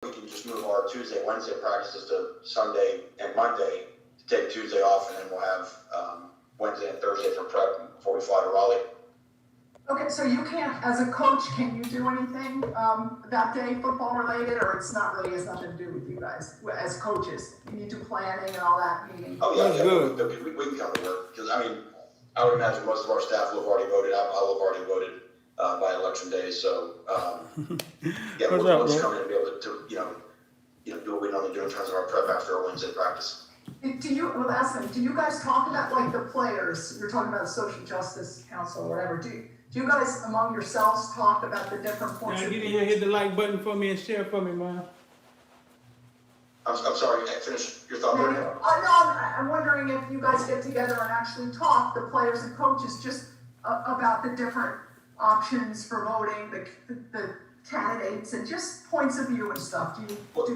we can just move our Tuesday, Wednesday practices to Sunday and Monday to take Tuesday off, and then we'll have Wednesday and Thursday for prep before we fly to Raleigh. Okay, so you can't, as a coach, can you do anything that day football related, or it's not really has nothing to do with you guys as coaches? You need to planning and all that meeting. Oh yeah, Good. we can come to work because I would imagine most of our staff will have already voted. I'll have already voted by election day. So yeah, we'll just come in and be able to do what we normally do in terms of our prep after our Wednesday practice. Do you guys talk about, like, the players? You're talking about the Social Justice Council or whatever. Do you guys among yourselves talk about the different points Now of get in view? here, hit the like button for me and share for me, man. I'm sorry, finish your thought there. No, I'm wondering if you guys get together and actually talk, the players and coaches, just about the different options for voting, the candidates, and just points of view and stuff. Well,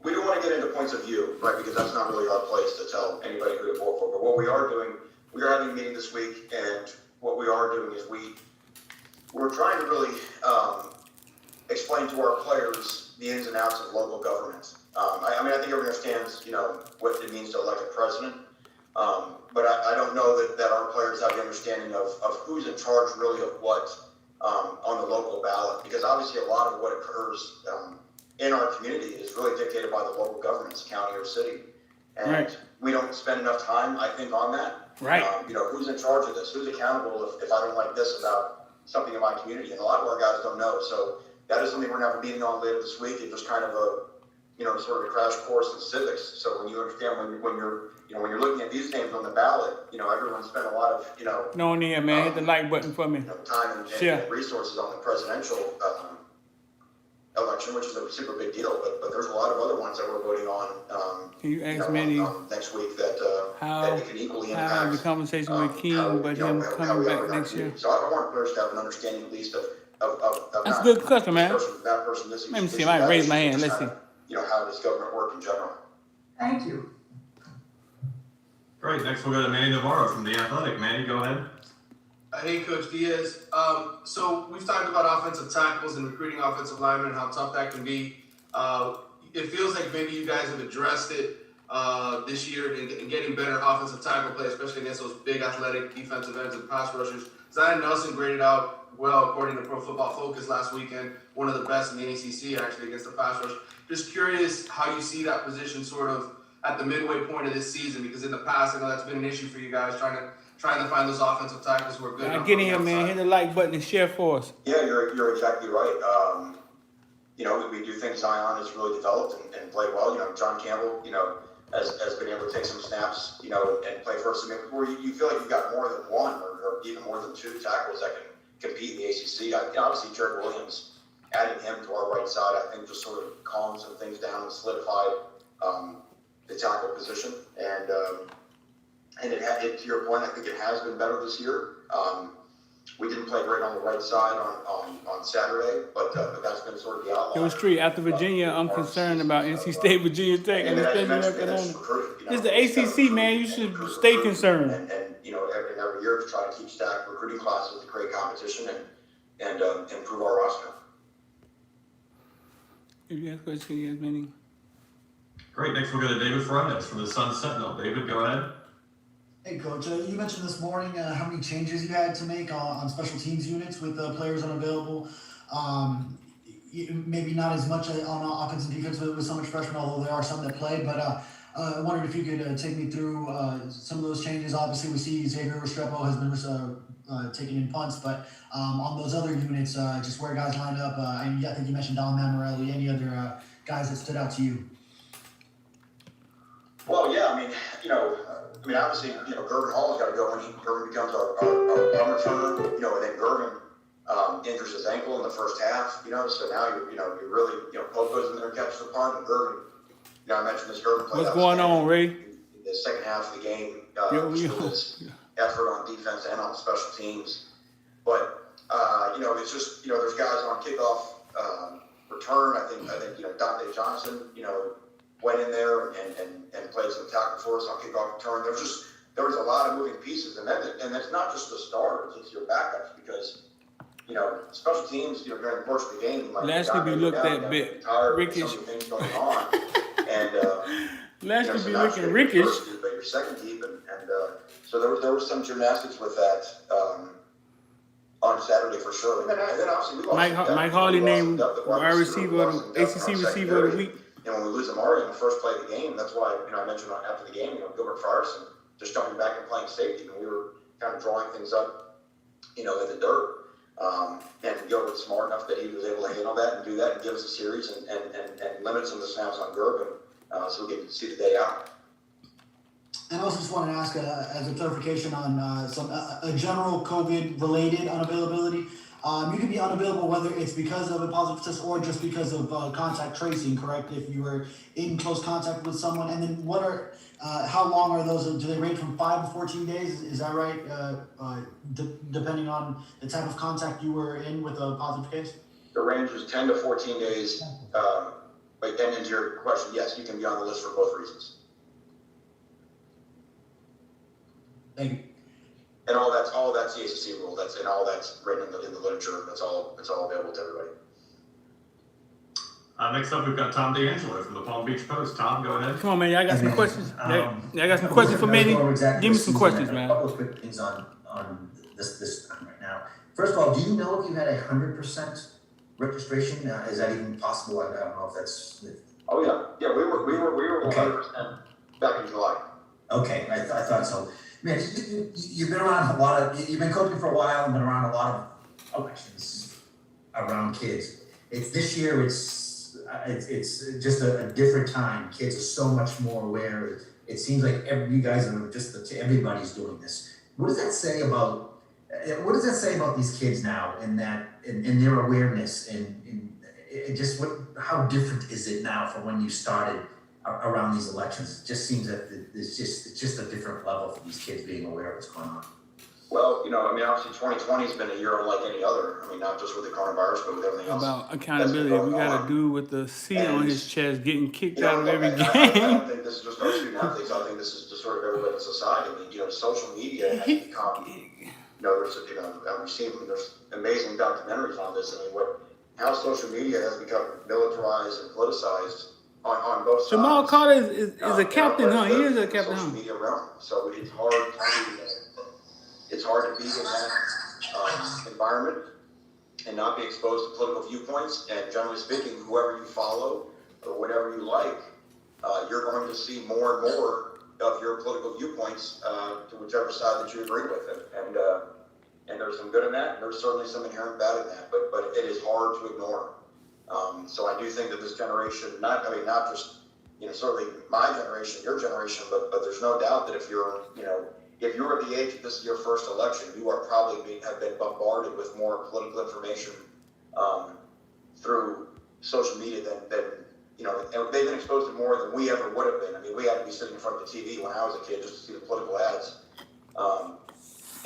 we don't want to get into points of view, right? Because that's not really our place to tell anybody who to vote for. But what we are doing, we are having a meeting this week, and what we are doing is we're trying to really explain to our players the ins and outs of local government. I think everyone understands, what it means to elect a president. But I don't know that our players have the understanding of who's in charge really of what on the local ballot, because obviously a lot of what occurs in our community is really dictated by the local governments, county or city. And we don't spend enough time, I think, on that. Right. Who's in charge of this? Who's accountable if I don't like this about something in my community? And a lot of our guys don't know. So that is something we're going to have a meeting on later this week. It's just kind of a sort of a crash course in civics. So when you understand when you're looking at these names on the ballot, everyone spent a lot of No need, man. Hit the like button for me. time and resources on the presidential election, which is a super big deal. But there's a lot of other ones that we're voting on. Can you ask Manny next week that it can equally impact how the conversation with King, but him coming back next year? So I want players to have an understanding at least of That's a good question, man. That person, this Let me see if I can raise my hand. Let's see. How does government work in general? Thank you. Great. Next, we'll go to Manny Navarro from The Athletic. Manny, go ahead. Hey, Coach Diaz. So we've talked about offensive tackles and recruiting offensive linemen and how tough that can be. It feels like maybe you guys have addressed it this year in getting better offensive tackle play, especially against those big athletic defensive ends and pass rushers. Zion Nelson graded out well according to Pro Football Focus last weekend, one of the best in the ACC actually against the pass rush. Just curious how you see that position sort of at the midway point of this season, because in the past I know that's been an issue for you guys trying to find those offensive tackles who are good. Now get in here, man. Hit the like button and share for us. Yeah, you're exactly right. We do think Zion has really developed and played well. John Campbell, has been able to take some snaps, and play for us. Where you feel like you've got more than one or even more than two tackles that can compete in the ACC. Obviously, Jared Williams, adding him to our right side, I think just sort of calmed some things down and solidified the tackle position. And to your point, I think it has been better this year. We didn't play great on the right side on Saturday, but that's been sort of the outlier. It was true. After Virginia, I'm concerned about NC State, Virginia Tech, and especially North Carolina. It's the ACC, man. You should stay concerned. And every year to try to keep stacked recruiting classes to create competition and improve our roster. If you have questions, you have many. Great. Next, we'll go to David Fuentes from the Sun Sentinel. David, go ahead. Hey, Coach. You mentioned this morning how many changes you had to make on special teams units with players unavailable. Maybe not as much on offense and defense with so much freshmen, although there are some that play. But I wondered if you could take me through some of those changes. Obviously, we see Xavier Restrepo has been taking in punts, but on those other units, just where guys lined up. I think you mentioned Don Mamorelli. Any other guys that stood out to you? Well, yeah, obviously, Gervin Hall's got to go when Gervin becomes our punt returner, and then Gervin injures his ankle in the first half, so now you're really, Pope goes in there and catches the punt, and Gervin, I mentioned this Gervin play. What's going on, Ray? In the second half of the game, his effort on defense and on special teams. But, it's just, there's guys on kickoff return. I think Dante Johnson, went in there and played some tackle for us on kickoff return. There was a lot of moving pieces, and it's not just the starters; it's your backups, because special teams, during the course of the game, you might Lastly, we looked at bit Rickish. some of the things going on, and Lastly, so be not looking your Rickish. first keep, but your second keep, and so there was some gymnastics with that on Saturday for sure. And then obviously we lost Mike some depth. Mike Harley We lost some named depth at wide our receiver. We receiver, lost some the depth in ACC our receiver of the secondary. week. And when we lose Amari in the first play of the game, that's why I mentioned after the game, Gilbert Frierson just jumping back and playing safety, and we were kind of drawing things up, in the dirt. And Gilbert's smart enough that he was able to handle that and do that and give us a series and limit some of the snaps on Gerben, so we can see the day out. And I also just wanted to ask, as a clarification on a general COVID-related unavailability. You can be unavailable whether it's because of a positive test or just because of contact tracing, correct? If you were in close contact with someone, and then how long are those? Do they range from 5 to 14 days? Is that right? Depending on the type of contact you were in with a positive case? The range is 10 to 14 days. But then into your question, yes, you can be on the list for both reasons. Thank you. And all that's the ACC rule. That's written in the literature. It's all available to everybody. Next up, we've got Tom D'Angelo from the Palm Beach Post. Tom, go ahead. Come on, man. Y'all got some questions? Y'all got some questions for Manny? Give me some questions, man. A couple of quick things on this right now. First of all, do you know if you had 100% registration? Is that even possible? I don't know if that's. Oh yeah, we were 100% back in July. Okay, I thought so. Man, you've been around you've been coaching for a while and been around a lot of elections around kids. This year, it's just a different time. Kids are so much more aware. It seems like you guys are everybody's doing this. What does that say about these kids now and their awareness and how different is it now from when you started around these elections? It just seems that it's just a different level for these kids being aware of what's going on. Well, obviously 2020 has been a year unlike any other. Not just with the coronavirus, but with everything else. About accountability, we got a dude with the C on his chest getting kicked out of every game. I don't think this is just our student athletes. I think this is just sort of everybody in society. Social media has become, we've seen there's amazing documentaries on this. How social media has become militarized and politicized on both sides. Jamal Carter is a captain, huh? He is a captain, social huh? media realm. So it's hard to be in that environment and not be exposed to political viewpoints. And generally speaking, whoever you follow or whatever you like, you're going to see more and more of your political viewpoints to whichever side that you agree with. And there's some good in that, and there's certainly some inherent bad in that, but it is hard to ignore. So I do think that this generation, not just, certainly my generation, your generation, but there's no doubt that if you're at the age of this is your first election, you are probably have been bombarded with more political information through social media than and they've been exposed to more than we ever would have been. We had to be sitting in front of the TV when I was a kid just to see the political ads.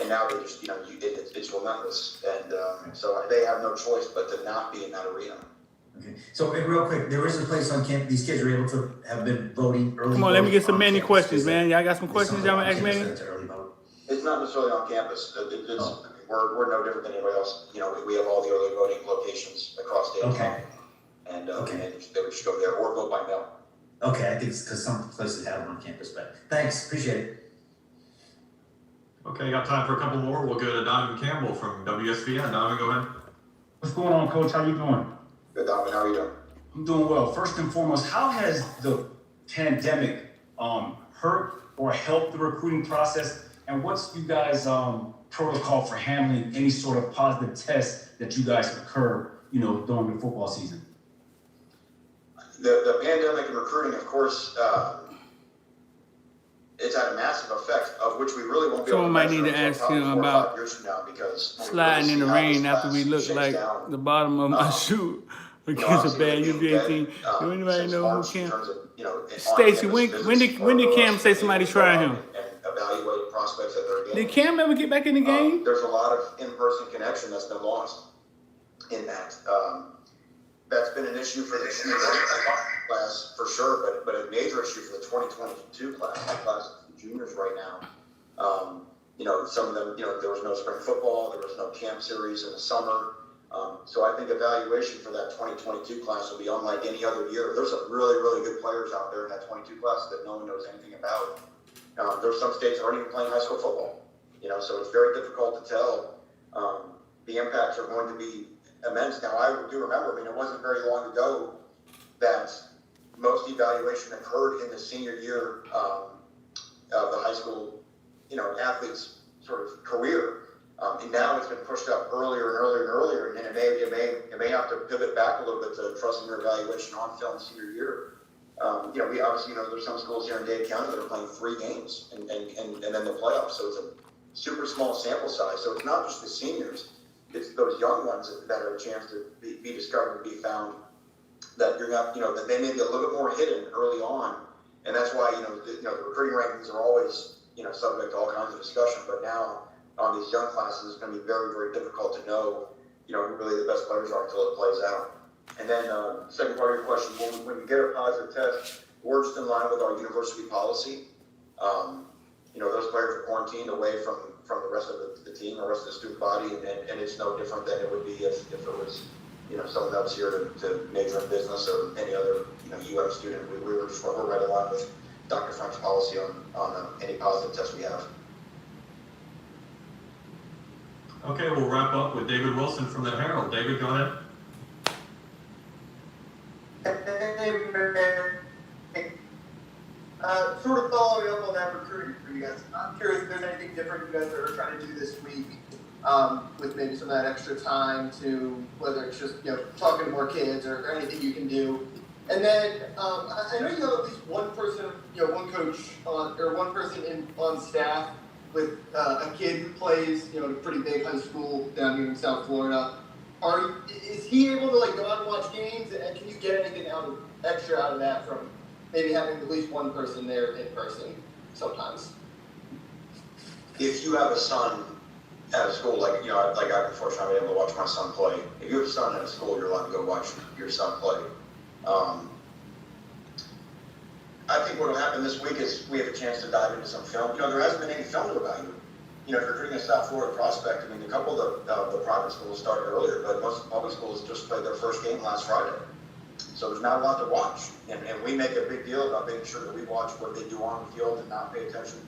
And now they just, it's relentless. And so they have no choice but to not be in that arena. Okay. So real quick, there is a place on campus. These kids are able to have been voting early. Come on, let me get some Manny questions, man. Y'all got some questions y'all want to ask Manny? It's not necessarily on campus. We're no different than anybody else. We have all the early voting locations across Dade County. And they would just go there or vote by mail. Okay, I think it's because some places have them on campus, but thanks, appreciate it. Okay, got time for a couple more. We'll go to Donovan Campbell from WSVN. Donovan, go ahead. What's going on, Coach? How you doing? Good, Donovan. How are you doing? I'm doing well. First and foremost, how has the pandemic hurt or helped the recruiting process? And what's you guys' protocol for handling any sort of positive test that you guys occur, during the football season? The pandemic and recruiting, of course, it's had a massive effect of which we really won't be able to measure. Someone might need to ask him about sliding in the rain after we look like the bottom of my shoe against a bad UVA team. Do anybody know who Cam? Stacy, when did Cam say somebody tried him? Evaluate prospects at their game. Did Cam ever get back in the game? There's a lot of in-person connection that's been lost in that. That's been an issue for the senior class for sure, but a major issue for the 2022 class. That class of juniors right now. some of them, there was no spring football, there was no camp series in the summer. So I think evaluation for that 2022 class will be unlike any other year. There's some really, really good players out there in that 22 class that no one knows anything about. There's some states that aren't even playing high school football, so it's very difficult to tell. The impacts are going to be immense. Now, I do remember, it wasn't very long ago that most evaluation occurred in the senior year of the high school, athlete's sort of career. And now it's been pushed up earlier and earlier and earlier, and it may have to pivot back a little bit to trusting your evaluation on film senior year. We obviously, there's some schools here in Dade County that are playing 3 games and then the playoffs. So it's a super small sample size. So it's not just the seniors, it's those young ones that have a chance to be discovered and be found, that you're not, that they may be a little bit more hidden early on. And that's why, the recruiting rankings are always, subject to all kinds of discussion. But now on these young classes, it's going to be very, very difficult to know, who really the best players are until it plays out. And then second part of your question, when you get a positive test, we're just in line with our university policy. Those players are quarantined away from the rest of the team, the rest of the student body, and it's no different than it would be if it was, someone else here to major in business or any other, UM student. We're right in line with Dr. Frank's policy on any positive test we have. Okay, we'll wrap up with David Wilson from the Herald. David, go ahead. Sort of following up on that recruiting for you guys, I'm curious if there's anything different you guys are trying to do this week with maybe some of that extra time to, whether it's just, talking to more kids or anything you can do. And then I know you have at least one person, one coach one person on staff with a kid who plays, in a pretty big high school down here in South Florida. Is he able to go out and watch games, and can you get anything extra out of that from maybe having at least one person there in person sometimes? If you have a son at a school, I've been fortunate to be able to watch my son play. If you have a son at a school, you're allowed to go watch your son play. I think what will happen this week is we have a chance to dive into some film. There hasn't been any film to evaluate. If you're recruiting a South Florida prospect, a couple of the private schools started earlier, but most public schools just played their first game last Friday. So there's not a lot to watch. And we make a big deal about making sure that we watch what they do on the field and not pay attention,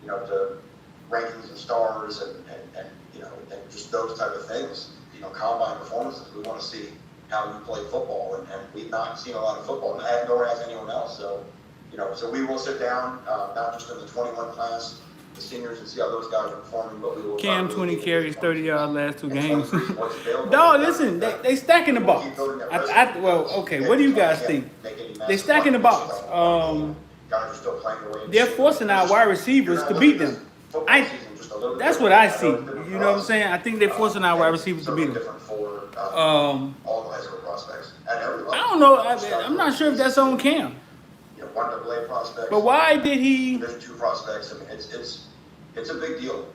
to rankings and stars and just those type of things. Combine performances. We want to see how you play football, and we've not seen a lot of football, nor has anyone else. So, so we will sit down, not just in the 21 class, the seniors, and see how those guys are performing, but we will. Cam 20 carries, 30 yards last 2 games. Dog, listen, they stacking the box. Okay, what do you guys think? They stacking the box. They're forcing our wide receivers to beat them. That's what I see. You know what I'm saying? I think they're forcing our wide receivers to beat them. I don't know. I'm not sure if that's on Cam. One AA prospects. But why did he? There's 2 prospects. It's a big deal.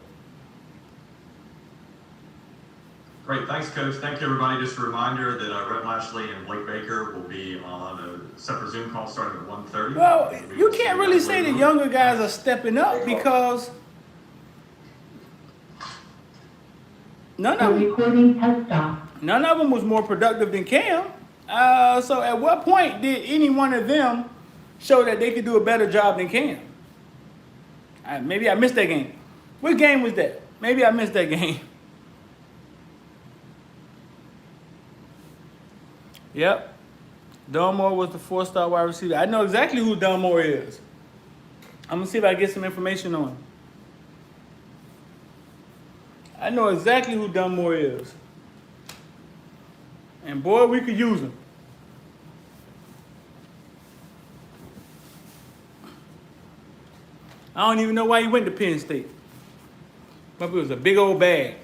Great, thanks, Coach. Thank you, everybody. Just a reminder that Rhett Lashley and Blake Baker will be on a separate Zoom call starting at 1:30. Well, you can't really say the younger guys are stepping up because none of them was more productive than Cam. So at what point did any one of them show that they could do a better job than Cam? Maybe I missed that game. What game was that? Maybe I missed that game. Yep. Dunmore was the 4-star wide receiver. I know exactly who Dunmore is. I'm going to see if I can get some information on him. I know exactly who Dunmore is. And boy, we could use him. I don't even know why he went to Penn State. But it was a big old bag.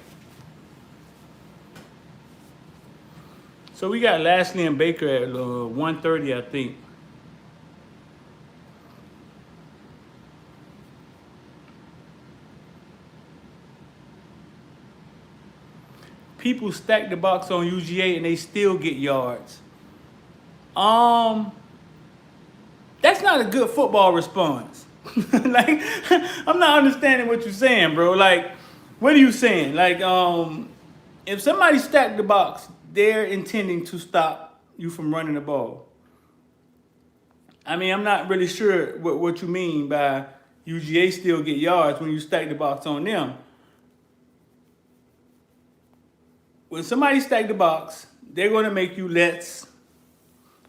So we got Lashley and Baker at 1:30, I think. People stack the box on UGA and they still get yards. That's not a good football response. Like, I'm not understanding what you're saying, bro. Like, what are you saying? Like, if somebody stacked the box, they're intending to stop you from running the ball. I mean, I'm not really sure what you mean by UGA still get yards when you stack the box on them. When somebody stack the box, they're going to make you less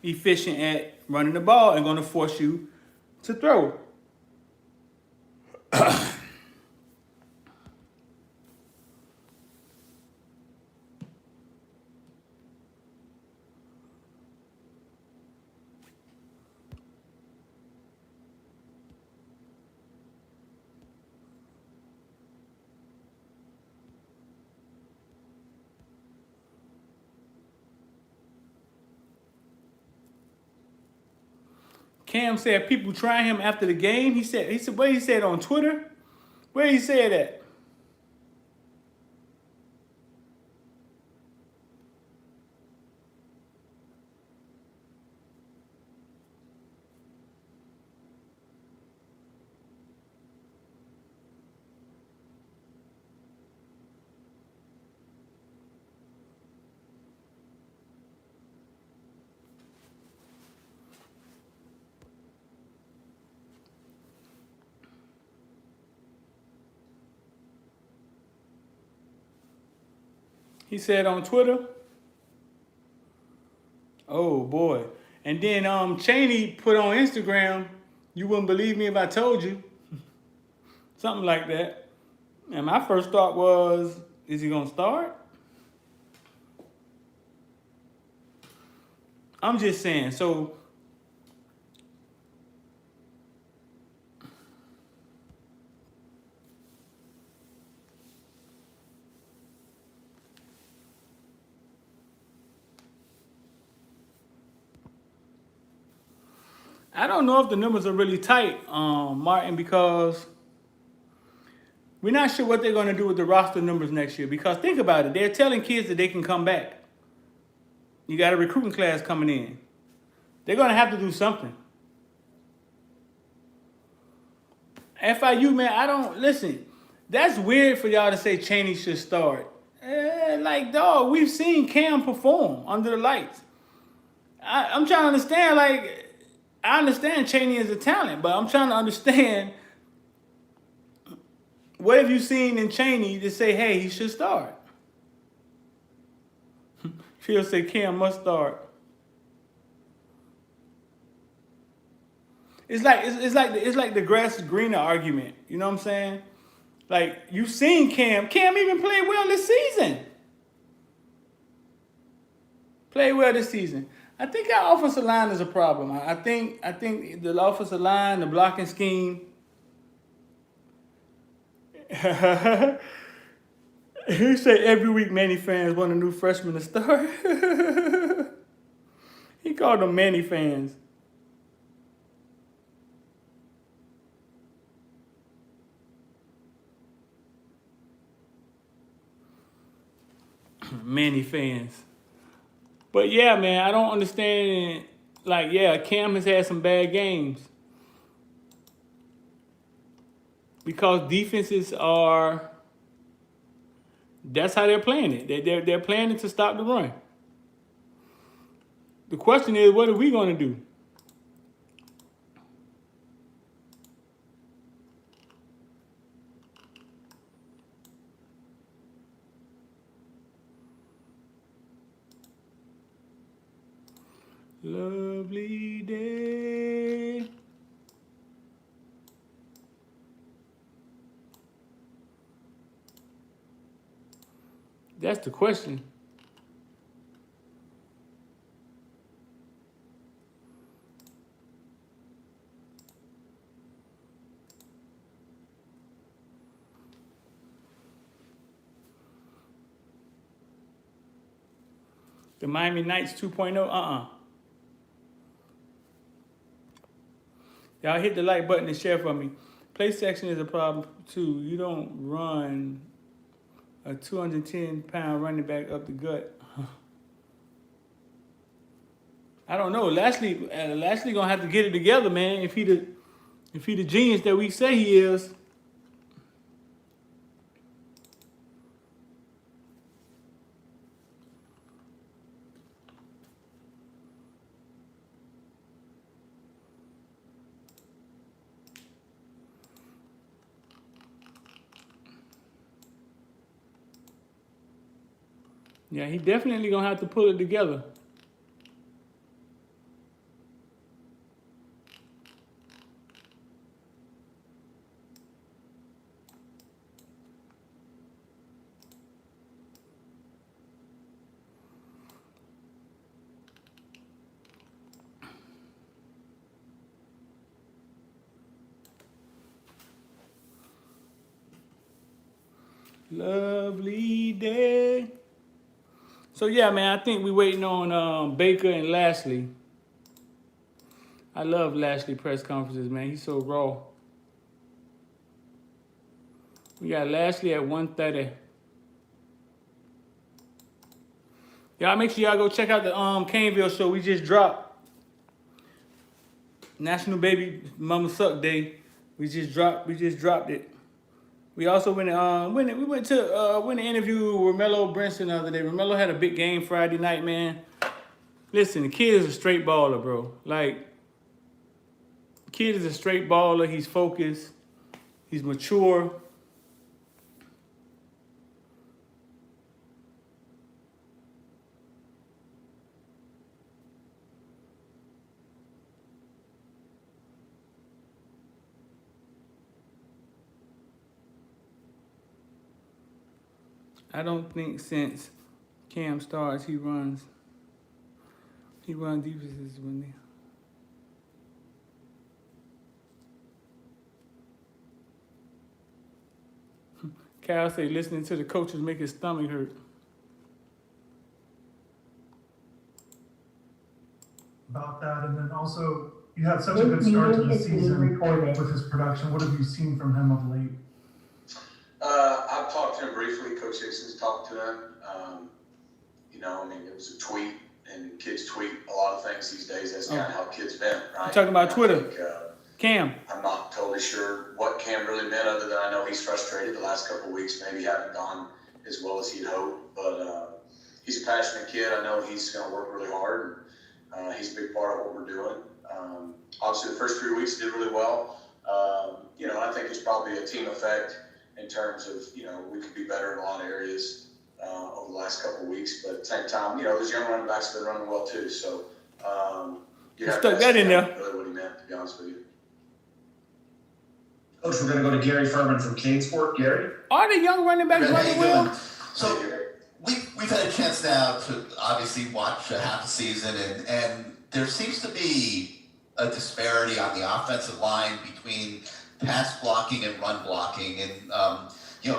efficient at running the ball and going to force you to throw. Cam said people try him after the game. He said what he said on Twitter? Where he said that? He said on Twitter. Oh boy. And then Cheney put on Instagram, you wouldn't believe me if I told you. Something like that. And my first thought was, is he gonna start? I'm just saying, so I don't know if the numbers are really tight, Martin, because we're not sure what they're going to do with the roster numbers next year. Because think about it, they're telling kids that they can come back. You got a recruiting class coming in. They're going to have to do something. FIU, man, listen, that's weird for y'all to say Cheney should start. Like, dog, we've seen Cam perform under the lights. I'm trying to understand, like, I understand Cheney is a talent, but I'm trying to understand what have you seen in Cheney to say, hey, he should start? She'll say Cam must start. It's like the grass is greener argument. You know what I'm saying? Like, you've seen Cam. Cam even played well this season. Played well this season. I think our offensive line is a problem. I think the offensive line, the blocking scheme. He said every week Manny fans want a new freshman to start. He called them Manny fans. Manny fans. But yeah, man, I don't understand. Like, yeah, Cam has had some bad games. Because defenses are, that's how they're playing it. They're playing it to stop the run. The question is, what are we going to do? Lovely day. That's the question. The Miami Knights 2.0, Y'all hit the like button and share for me. Play section is a problem too. You don't run a 210-pound running back up the gut. I don't know. Lashley gonna have to get it together, man. If If he the genius that we say he is. Yeah, he definitely gonna have to pull it together. Lovely day. So yeah, man, I think we waiting on Baker and Lashley. I love Lashley press conferences, man. He's so raw. We got Lashley at 1:30. Y'all make sure y'all go check out the Caneville show we just dropped. National Baby Mama Suck Day. We just dropped it. We also went to interview Romello Brinson the other day. Romello had a big game Friday night, man. Listen, the kid is a straight baller, bro. Like, the kid is a straight baller. He's focused. He's mature. I don't think since Cam starts, he runs defenses when they. Cal say listening to the coaches make his stomach hurt. About that, and then also you had such a good start to the season with his production. What have you seen from him of late? I've talked to him briefly. Coach Hickson's talked to him. It was a tweet, and kids tweet a lot of things these days. That's kind of how kids vent, right? You're talking about Twitter. Cam. I'm not totally sure what Cam really meant, other than I know he's frustrated. The last couple of weeks maybe haven't gone as well as he'd hoped, but he's a passionate kid. I know he's going to work really hard. He's a big part of what we're doing. Obviously, the first 3 weeks did really well. I think it's probably a team effect in terms of, we could be better in a lot of areas over the last couple of weeks. But at the same time, those young running backs have been running well too. So you have stuck that in there. Really what he meant, to be honest with you. Coach, we're going to go to Gary Furman from Canesport. Gary? Are the young running backs running well? So we've had a chance now to obviously watch half the season, and there seems to be a disparity on the offensive line between pass blocking and run blocking. And,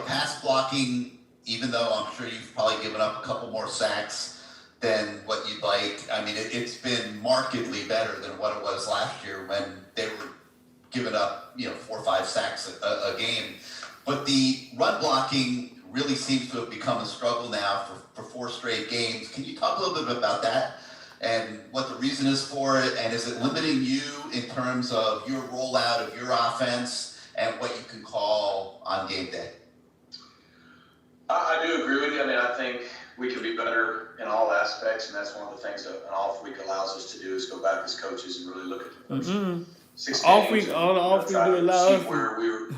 pass blocking, even though I'm sure you've probably given up a couple more sacks than what you'd like, it's been markedly better than what it was last year when they were giving up, 4 or 5 sacks a game. But the run blocking really seems to have become a struggle now for 4 straight games. Can you talk a little bit about that and what the reason is for it? And is it limiting you in terms of your rollout of your offense and what you can call on game day? I do agree with you. I think we can be better in all aspects, and that's one of the things that an off week allows us to do is go back as coaches and really look at the first 6 games. Off week, all the off week do allow us where we were,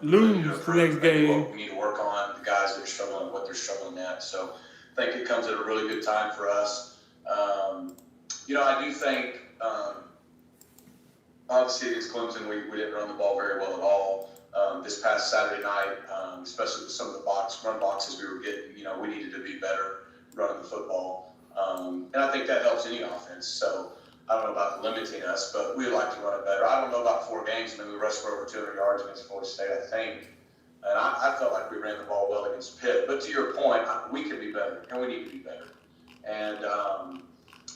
lose the next game. What we need to work on, the guys that are struggling, what they're struggling at. So I think it comes at a really good time for us. I do think, obviously against Clemson, we didn't run the ball very well at all. This past Saturday night, especially with some of the run boxes we were getting, we needed to be better running the football. And I think that helps any offense. So I don't know about limiting us, but we'd like to run it better. I don't know about 4 games. We rushed for over 200 yards against Florida State, I think. And I felt like we ran the ball well against Pitt. But to your point, we can be better, and we need to be better. And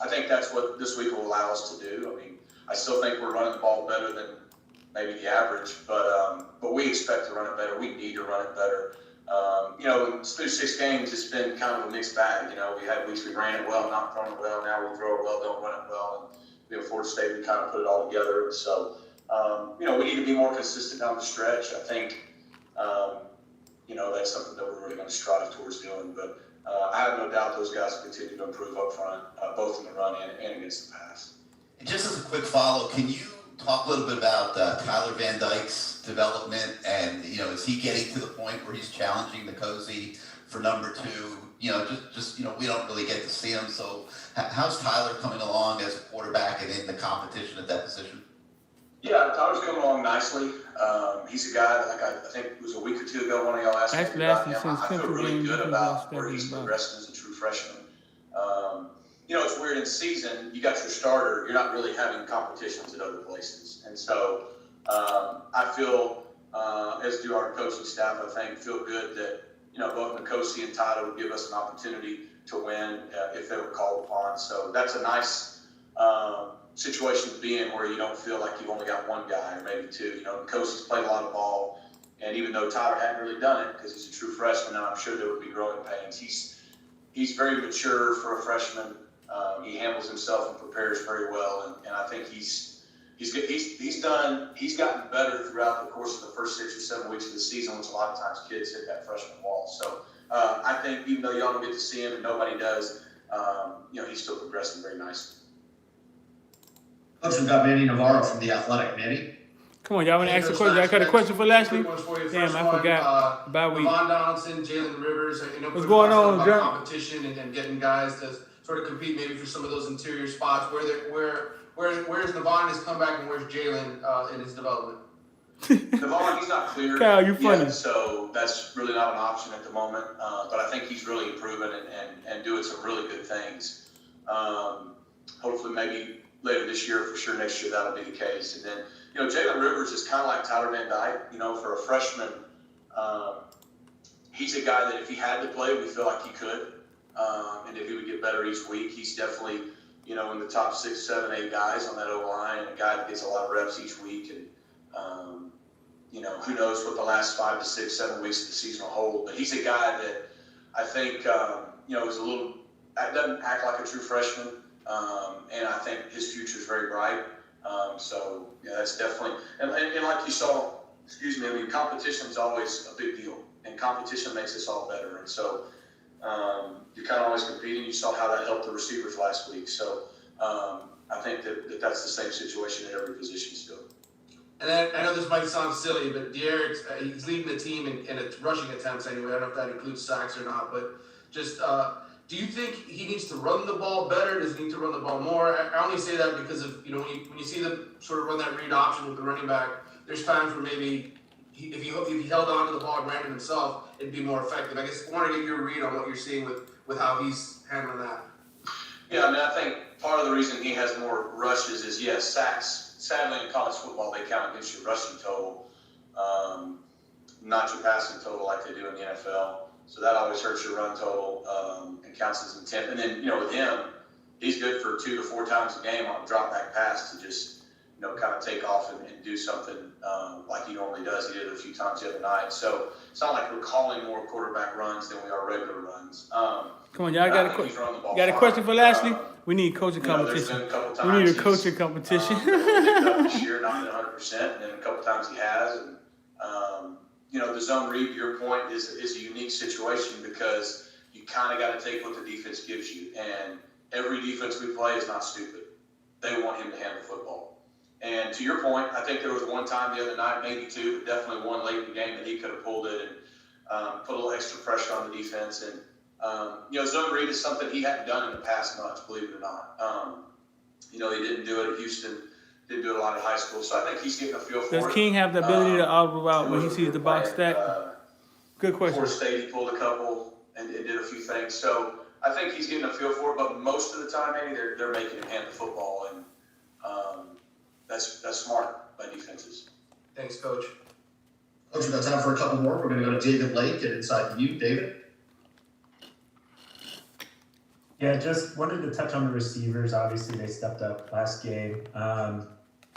I think that's what this week will allow us to do. I still think we're running the ball better than maybe the average, but we expect to run it better. We need to run it better. Through 6 games, it's been kind of a mixed bag. We had weeks we ran it well, not throwing it well. Now we throw it well, don't run it well. And Florida State, we kind of put it all together. So we need to be more consistent down the stretch. I think, that's something that we're really going to strive towards doing. But I have no doubt those guys will continue to improve up front, both in the run and against the pass. And just as a quick follow, can you talk a little bit about Tyler Van Dyke's development, and is he getting to the point where he's challenging Nkosi for number 2? We don't really get to see him. So how's Tyler coming along as a quarterback and in the competition at that position? Yeah, Tyler's coming along nicely. He's a guy that, I think it was a week or two ago, one of y'all asked me about him. I feel really good about where he's progressing as a true freshman. It's weird in season, you got your starter, you're not really having competitions at other places. And so I feel, as do our coaching staff, feel good that, both Nkosi and Tyler would give us an opportunity to win if they were called upon. So that's a nice situation to be in, where you don't feel like you've only got one guy or maybe two. Nkosi's played a lot of ball, and even though Tyler hadn't really done it because he's a true freshman, and I'm sure there would be growing pains, he's very mature for a freshman. He handles himself and prepares very well, and I think he's gotten better throughout the course of the first 6 or 7 weeks of the season, which a lot of times kids hit that freshman wall. So I think even though y'all don't get to see him and nobody does, he's still progressing very nicely. Coach, we've got Manny Navarro from The Athletic. Manny? Come on, y'all want to ask a question? I got a question for Lashley. Damn, I forgot about we. Devon Donaldson, Jalen Rivers. What's going on, John? Competition and getting guys to sort of compete maybe for some of those interior spots. Where's Devon in his comeback, and where's Jalen in his development? Devon, he's not clear. Kyle, you funny. Yet, so that's really not an option at the moment. But I think he's really improving and doing some really good things. Hopefully, maybe later this year, for sure next year, that'll be the case. And then, Jalen Rivers is kind of like Tyler Van Dyke. For a freshman, he's a guy that if he had to play, we feel like he could. And if he would get better each week, he's definitely, in the top 6, 7, 8 guys on that O-line, and a guy that gets a lot of reps each week. And, who knows what the last 5 to 6, 7 weeks of the season will hold. But he's a guy that I think, is a little, doesn't act like a true freshman. And I think his future is very bright. That's definitely, and like you saw, competition is always a big deal, and competition makes us all better. And so you're kind of always competing. You saw how that helped the receivers last week. So I think that's the same situation at every position still. And I know this might sound silly, but De'Aaron's he's leading the team in rushing attempts anyway. I don't know if that includes sacks or not, but just do you think he needs to run the ball better? Does he need to run the ball more? I only say that because of when you see them sort of run that read option with the running back, there's times where maybe if he held on to the ball and ran it himself, it'd be more effective. I guess I want to get your read on what you're seeing with how he's handling that. Yeah, I think part of the reason he has more rushes is, yes, sacks. Sadly, in college football, they count against your rushing total, not your passing total like they do in the NFL. So that always hurts your run total and counts as intent. And then, with him, he's good for 2 to 4 times a game on a drop back pass to just, kind of take off and do something like he normally does. He did it a few times the other night. So it's not like we're calling more quarterback runs than we are regular runs. Come on, y'all got a question for Lashley? We need coaching competition. We need a coaching competition. This year, not 100%, and then a couple times he has. And the zone read, to your point, is a unique situation because you kind of got to take what the defense gives you. And every defense we play is not stupid. They want him to handle the football. And to your point, I think there was one time the other night, maybe 2, but definitely one late in the game that he could have pulled it and put a little extra pressure on the defense. And zone read is something he hadn't done in the past much, believe it or not. He didn't do it at Houston, didn't do it a lot at high school, so I think he's getting a feel for it. Does King have the ability to audible out when he sees the box stack? Good question. Florida State, he pulled a couple and did a few things. So I think he's getting a feel for it, but most of the time, maybe they're making him hand the football, and that's smart by defenses. Thanks, Coach. Coach, we've got time for a couple more. We're going to go to David Lake and inside the U. David? Yeah, just wanted to touch on the receivers. Obviously, they stepped up last game.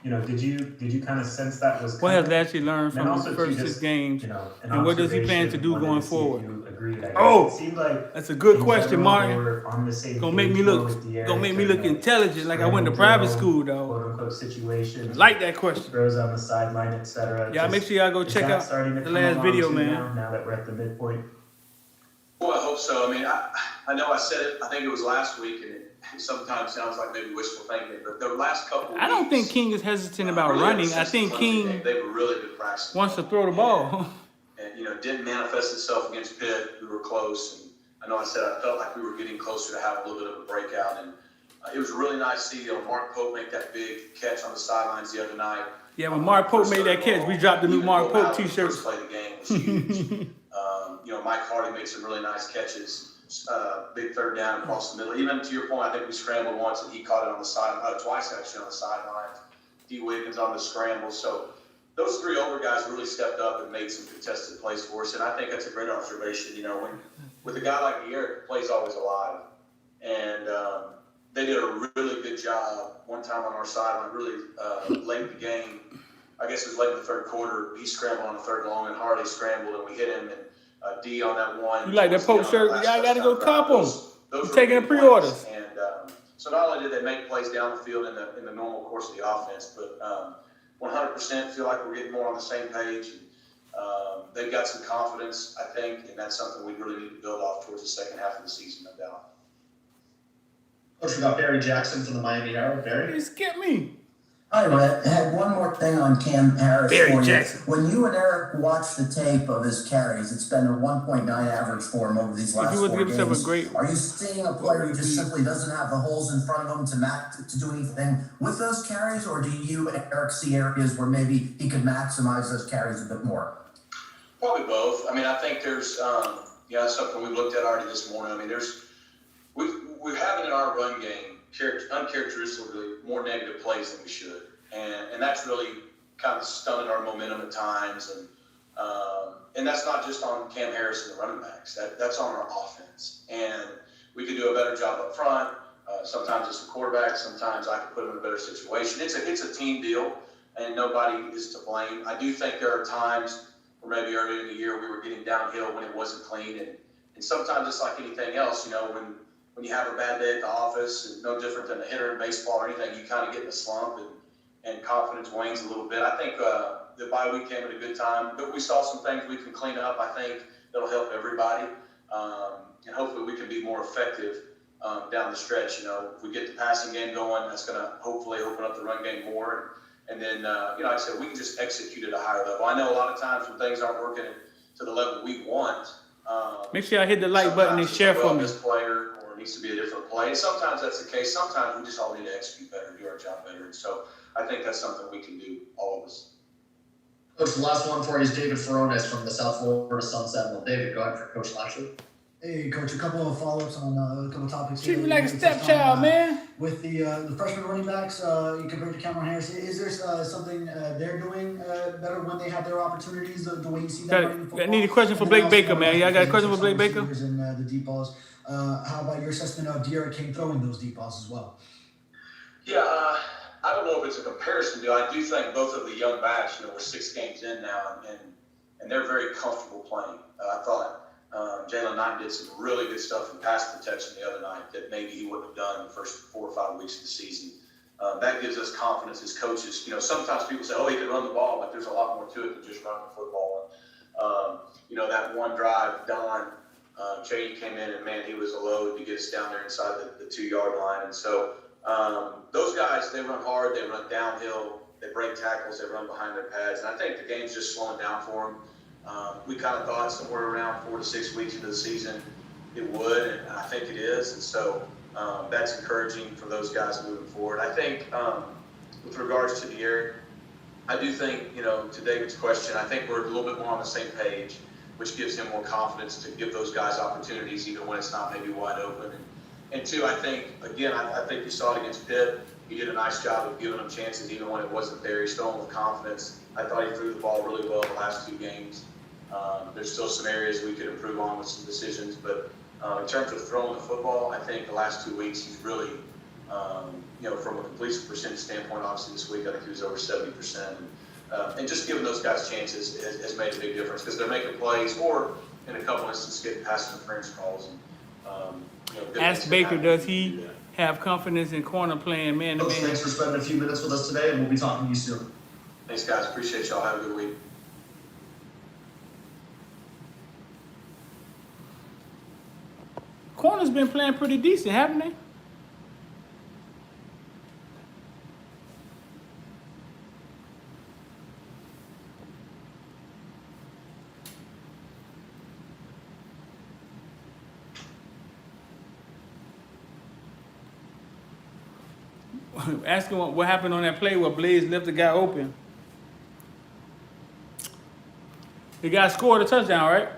did you kind of sense that was What has coming? Lashley learned And from also the too, first 6 just, games? an And what does he plan to observation, do wanted going to see if forward? you agreed, I guess. Oh, It seemed like that's a good in question, general, Martin. they were on the same Gonna make page me more look, with De'Aaron gonna make me during look the intelligent like I went to scramble private drill, school, though. quote unquote situation. I like that question. Throws on the sideline, etc. Y'all make sure y'all go Is check that out starting to the come last along video, too man. now that we're at the midpoint? Well, I hope so. I mean, I know I said it, I think it was last week, and it sometimes sounds like maybe wishful thinking, but the last couple I don't think weeks, King is hesitant about really ever running. I since think the Clemson King game, they were really good practicing. wants to throw the ball. And, didn't manifest itself against Pitt. We were close, and I know I said I felt like we were getting closer to having a little bit of a breakout, and it was really nice to see Mark Pope make that big catch on the sidelines the other night. Yeah, when Mark Pope made that catch, we dropped the new Mark Pope t-shirts. First play of the game was huge. Mike Hardy made some really nice catches, big third down across the middle. Even to your point, I think we scrambled once and he caught it on the side, twice actually on the sideline. D. Wiggins on the scramble. So those 3 older guys really stepped up and made some contested plays for us. And I think that's a great observation. With a guy like Eric, play's always alive. And they did a really good job one time on our sideline, really late in the game. I guess it was late in the third quarter. He scrambled on the third long and Hardy scrambled and we hit him. And D on that one. You like that Pope shirt? Y'all got to go cop them. We're taking the pre-orders. And so not only did they make plays down the field in the normal course of the offense, but 100% feel like we're getting more on the same page. They've got some confidence, I think, and that's something we really need to build off towards the second half of the season, no doubt. Coach, we got Barry Jackson from the Miami Herald. Barry? You skipped me. Hi, Rhett. I had one more thing on Cam Harris Barry for you. Jackson. When you and Eric watched the tape of his carries, it's been a 1.9 average for him over these last 4 games. Are you seeing a player who just simply doesn't have the holes in front of him to do anything with those carries, or do you and Eric see areas where maybe he could maximize those carries a bit more? Probably both. I mean, I think there's, that's something we looked at already this morning. I mean, we're having in our run game uncharacteristically more negative plays than we should. And that's really kind of stunted our momentum at times. And that's not just on Cam Harris and the running backs. That's on our offense. And we could do a better job up front. Sometimes it's the quarterback. Sometimes I could put him in a better situation. It's a team deal, and nobody is to blame. I do think there are times where maybe earlier in the year we were getting downhill when it wasn't clean. And sometimes it's like anything else, when you have a bad day at the office, it's no different than a hitter in baseball or anything. You kind of get in a slump and confidence wanes a little bit. I think the bye week came at a good time, but we saw some things we can clean up. I think that'll help everybody, and hopefully we can be more effective down the stretch. If we get the passing game going, that's going to hopefully open up the run game more. And then, like I said, we can just execute at a higher level. I know a lot of times when things aren't working to the level we want. Make sure I hit the like button and share for me. Player or it needs to be a different play. And sometimes that's the case. Sometimes we just all need to execute better, do our job better. And so I think that's something we can do, all of us. Coach, the last one for you is David Furones from the South Florida Sun Sentinel. David, go ahead for Coach Lashley. Hey, Coach, a couple of follow-ups on a couple of topics. Treat me like a stepchild, man. With the freshman running backs, compared to Cameron Harris, is there something they're doing better when they have their opportunities, the way you see them running football? I need a question for Blake Baker, man. Y'all got a question for Blake Baker? And the deep balls. How about your assessment of De'Aaron King throwing those deep balls as well? Yeah, I don't know if it's a comparison, I do think both of the young backs, we're 6 games in now, and they're very comfortable playing. I thought Jalen Knight did some really good stuff in pass protection the other night that maybe he wouldn't have done in the first 4 or 5 weeks of the season. That gives us confidence as coaches. Sometimes people say, he can run the ball, but there's a lot more to it than just running the football. That one drive, Don, Jay came in and, man, he was a load to get us down there inside the 2-yard line. And so those guys, they run hard, they run downhill, they break tackles, they run behind their pads. And I think the game's just slowing down for them. We kind of thought somewhere around 4 to 6 weeks into the season it would, and I think it is. And so that's encouraging for those guys moving forward. I think with regards to De'Aaron, I do think, to David's question, I think we're a little bit more on the same page, which gives him more confidence to give those guys opportunities even when it's not maybe wide open. And two, I think, again, I think you saw it against Pitt. He did a nice job of giving them chances even when it wasn't there. He's throwing with confidence. I thought he threw the ball really well the last 2 games. There's still some areas we could improve on with some decisions, but in terms of throwing the football, I think the last 2 weeks he's really From a completion percentage standpoint, obviously this week I think he was over 70%. And just giving those guys chances has made a big difference because they're making plays or in a couple instances getting pass interference calls. Ask Baker, does he have confidence in corner playing man to Coach, man? thanks for spending a few minutes with us today, and we'll be talking to you soon. Thanks, guys. Appreciate y'all. Have a good week. Corner's been playing pretty decent, haven't they? Ask him what happened on that play where Blaze left the guy open. The guy scored a touchdown, right?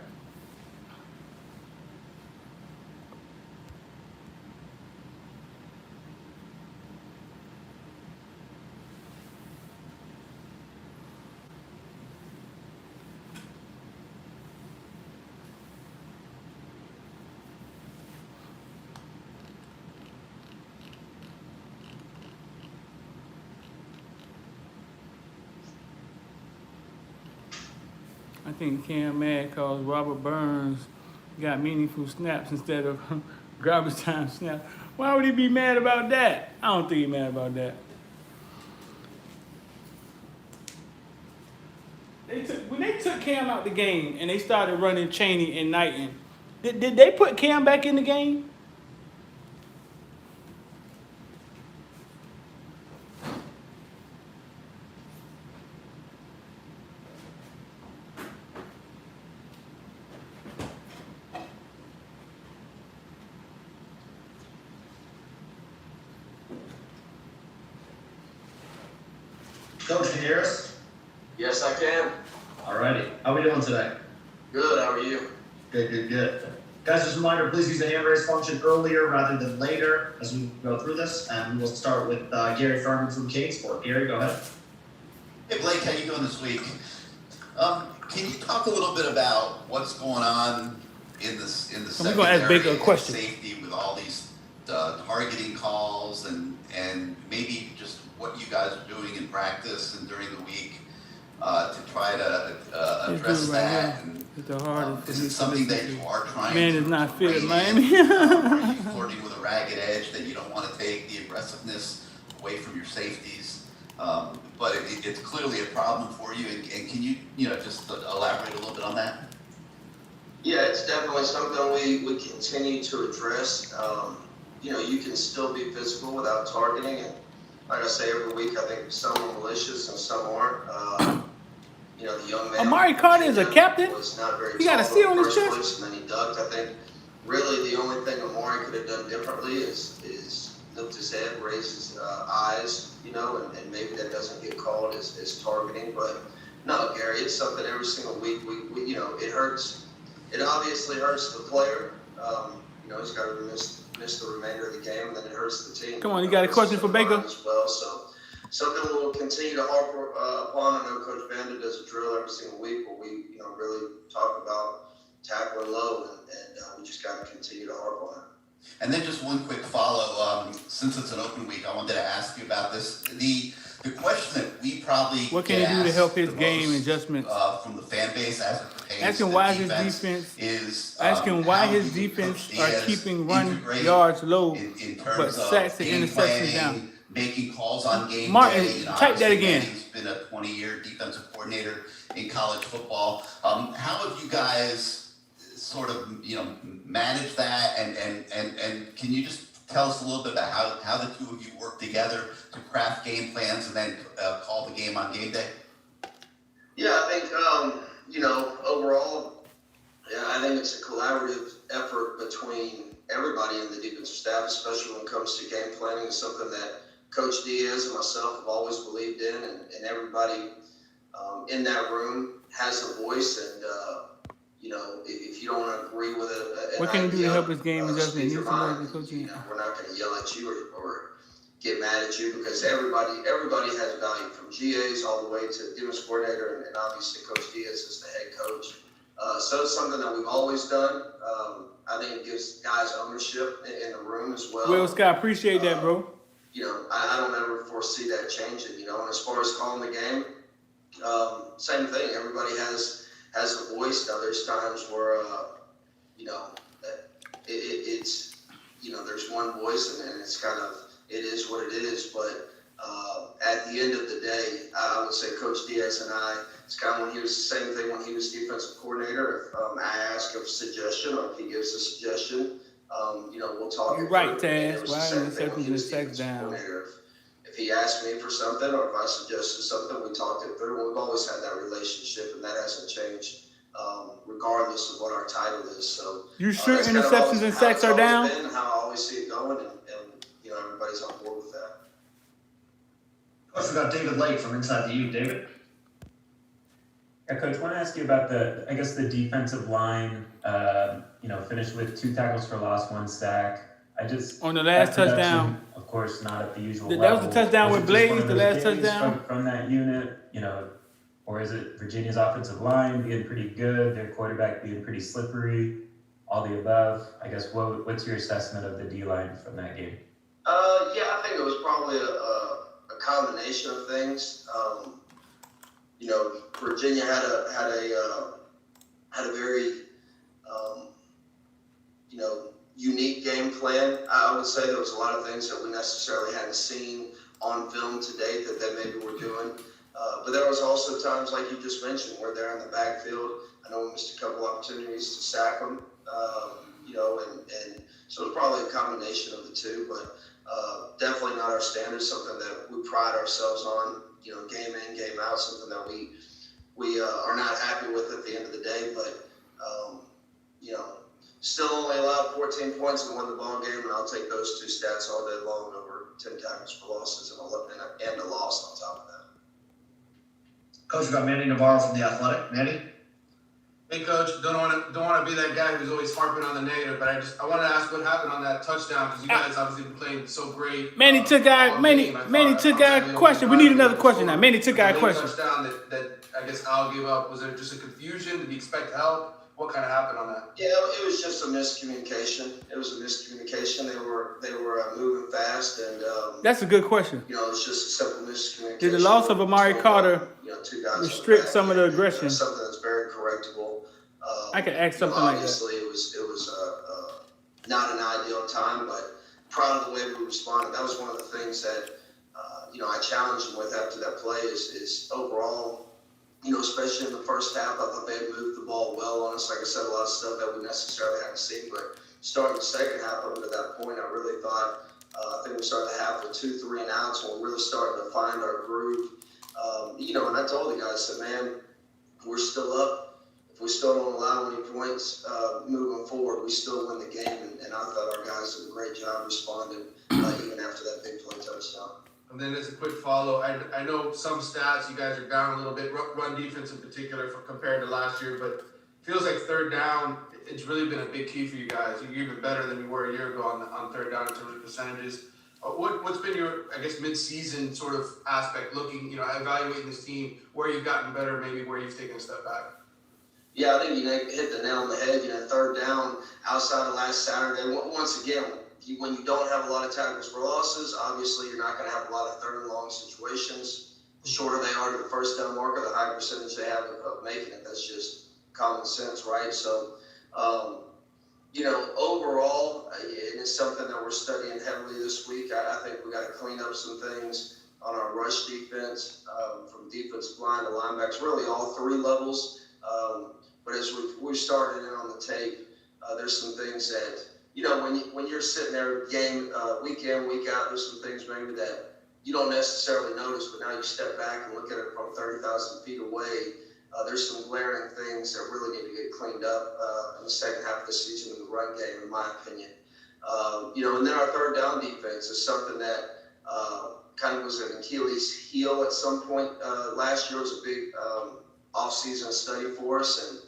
I think Cam mad because Robert Burns got meaningful snaps instead of garbage time snaps. Why would he be mad about that? I don't think he's mad about that. When they took Cam out the game and they started running Chaney and Knighton, did they put Cam back in the game? Coach, can you hear us? Yes, I can. Alrighty. How we doing today? Good, how are you? Good. Guys, just a reminder, please use the hand raise function earlier rather than later as we go through this. And we'll start with Gary Furman from Kingsport. Gary, go ahead. Hey Blake, how you doing this week? Can you talk a little bit about what's going on in the We're gonna ask Baker a question. safety with all these targeting calls and maybe just what you guys are doing in practice and during the week to try to address that? And, is it something that you are trying Man to is not fit at Miami. are you flirting with a ragged edge that you don't want to take the aggressiveness away from your safeties? But it's clearly a problem for you, and can you just elaborate a little bit on that? Yeah, it's definitely something we continue to address. You can still be physical without targeting, and like I say every week, I think some are malicious and some aren't. The young man. Amari Carter is a captain. Was not very He got a tall C in on the his first chest. place, and then he ducked. I think really the only thing Amari could have done differently is lift his head, raise his eyes, and maybe that doesn't get called as targeting. But no, Gary, it's something every single week. We it hurts. It obviously hurts the player. He's got to miss the remainder of the game, and then it hurts the team. Come on, you got a question for Baker? As well, so something we'll continue to harp upon. I know Coach Bandit does a drill every single week where we really talk about tackling low, and we just got to continue to harp on it. And then just one quick follow. Since it's an open week, I wanted to ask you about this. The question that we probably What can he do to help his game adjustments? From the fan base as it pertains Asking to why defense his defense is asking why how his do you defense Coach are Diaz keeping run integrate yards low, in but terms of sacks and game interceptions planning, down. making calls on game Martin, day. type that Obviously, again. Manny's been a 20-year defensive coordinator in college football. How have you guys sort of manage that, and can you just tell us a little bit about how the two of you work together to craft game plans and then call the game on game day? Yeah, I think overall, I think it's a collaborative effort between everybody in the defensive staff, especially when it comes to game planning. It's something that Coach Diaz and myself have always believed in, and everybody in that room has a voice. And if you don't agree with it, What can he do to help his game adjustment? we're not going to yell at you or get mad at you, because everybody has value, from GAs all the way to defense coordinator, and obviously Coach Diaz is the head coach. So it's something that we've always done. I think it gives guys ownership in the room as well. Well, Scott, appreciate that, bro. I don't ever foresee that changing, and as far as calling the game, same thing. Everybody has a voice. Now there's times where, it's, there's one voice and it's kind of, it is what it is. But at the end of the day, I would say Coach Diaz and I, it's kind of when he was the same thing when he was defensive coordinator. If I ask a suggestion or if he gives a suggestion, we'll talk. You're right, Taz. Why are the second and sex down? If he asked me for something or if I suggested something, we talked it through. We've always had that relationship, and that hasn't changed, regardless of what our title is. So you sure interceptions and sacks are down? Been, how I always see it going, and everybody's on board with that. Coach, we got David Lake from Inside the U. David. Yeah, Coach, I want to ask you about the defensive line. Finished with 2 tackles for loss, 1 sack. On the last touchdown, of course, not at the usual that level. was the touchdown with Blaze, the last days touchdown? From that unit, or is it Virginia's offensive line being pretty good, their quarterback being pretty slippery, all the above? I guess, what's your assessment of the D-line from that game? I think it was probably a combination of things. Virginia had a very unique game plan. I would say there was a lot of things that we necessarily hadn't seen on film to date that they maybe were doing. But there was also times, like you just mentioned, where they're in the backfield. I know we missed a couple opportunities to sack them, and so it's probably a combination of the two, but definitely not our standard, something that we pride ourselves on, game in, game out, something that we are not happy with at the end of the day, but still only allowed 14 points and won the ball game, and I'll take those 2 stats all day long over 10 tackles for losses and a loss on top of that. Coach, we got Manny Navarro from The Athletic. Manny? Hey, Coach, don't want to be that guy who's always harping on the negative, but I want to ask what happened on that touchdown, because you guys obviously been playing so great. Manny took our question. We need another question now. Manny took our question. Touchdown that I guess Al gave up. Was there just a confusion? Did he expect help? What kind of happened on that? Yeah, it was just a miscommunication. They were moving fast, and that's a good question. It's just a simple miscommunication. Did the loss of Amari Carter 2 guys restrict some of the aggression? Something that's very correctable. I could ask something like that. Obviously, it was not an ideal time, but proud of the way we responded. That was one of the things that I challenged them with after that play is overall, especially in the first half, I thought they had moved the ball well on us. Like I said, a lot of stuff that we necessarily haven't seen, but starting the second half up to that point, I really thought, I think we started the half with 2 3 and outs, and we're really starting to find our groove. And I told the guys, I said, man, we're still up. If we still don't allow any points moving forward, we still win the game. And I thought our guys did a great job responding even after that big play touchdown. And then as a quick follow, I know some stats, you guys are down a little bit, run defense in particular compared to last year, but feels like third down, it's really been a big key for you guys. You're even better than you were a year ago on third down in terms of percentages. What's been your, I guess, mid-season sort of aspect, looking, evaluating this team, where you've gotten better, maybe where you've taken a step back? Yeah, I think you hit the nail on the head. Third down outside of last Saturday. Once again, when you don't have a lot of tackles for losses, obviously you're not going to have a lot of third and long situations. The shorter they are to the first down marker, the higher percentage they have of making it. That's just common sense, right? So, overall, and it's something that we're studying heavily this week. I think we got to clean up some things on our rush defense, from defensive line to linebackers, really all 3 levels. But as we've started in on the tape, there's some things that, when you're sitting there game week in, week out, there's some things maybe that you don't necessarily notice, but now you step back and look at it from 30,000 feet away. There's some glaring things that really need to get cleaned up in the second half of the season in the run game, in my opinion. And then our third down defense is something that kind of was an Achilles heel at some point. Last year was a big off-season study for us, and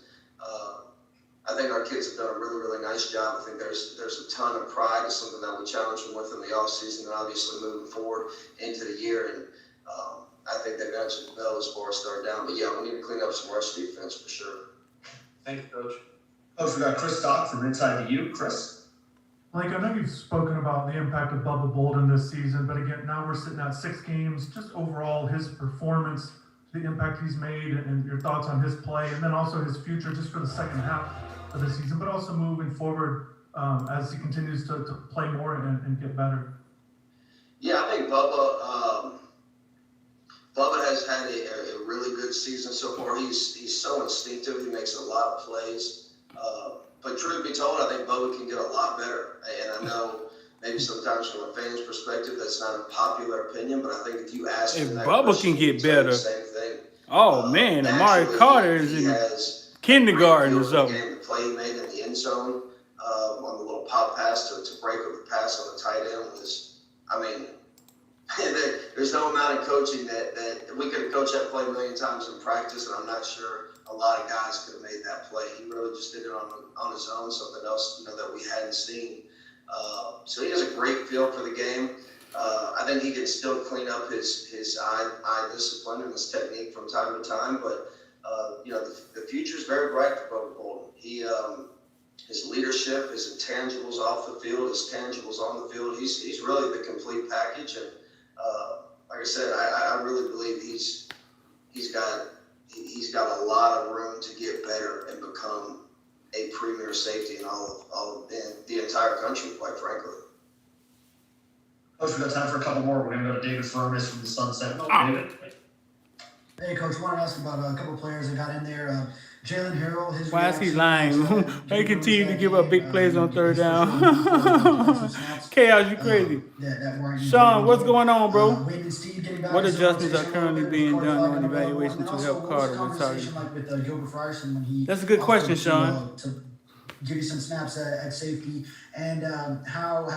I think our kids have done a really, really nice job. I think there's a ton of pride. It's something that we challenge them with in the off-season and obviously moving forward into the year. And I think they've answered the bell as far as third down. But, yeah, we need to clean up some rush defense for sure. Thank you, Coach. Coach, we got Chris Stock from Inside the U. Chris? Mike, I know you've spoken about the impact of Bubba Bolden this season, but again, now we're sitting at 6 games. Just overall, his performance, the impact he's made, and your thoughts on his play, and then also his future just for the second half of the season, but also moving forward as he continues to play more and get better. Yeah, I think Bubba has had a really good season so far. He's so instinctive. He makes a lot of plays. But truth be told, I think Bubba can get a lot better. And I know maybe sometimes from a fan's perspective, that's not a popular opinion, but I think if you ask him that Bubba question, can get he'll tell you better. the same thing. Oh man, Amari Naturally, Carter is he in has kindergarten a or great feel for the something. game, the play he made in the end zone on the little pop pass to break up the pass on the tight end was, I mean, there's no amount of coaching that we could have coached that play a million times in practice, and I'm not sure a lot of guys could have made that play. He really just did it on his own, something else that we hadn't seen. So he has a great feel for the game. I think he can still clean up his eye discipline and his technique from time to time, but the future is very bright for Bubba Bolden. His leadership, his intangibles off the field, his tangibles on the field, he's really the complete package. And like I said, I really believe he's got a lot of room to get better and become a premier safety in all in the entire country, quite frankly. Coach, we've got time for a couple more. We're going to go to David Furnace from the Sun Sentinel. David. Hey, Coach, I wanted to ask about a couple of players that got in there. Jalen Harrell, his Why is he reaction, lying? Why he continue to give up big plays on third down? Chaos, you crazy. Sean, what's going on, bro? What adjustments are currently being done on evaluation to help Carter with targeting? That's a good question, Sean. To give you some snaps at safety, and how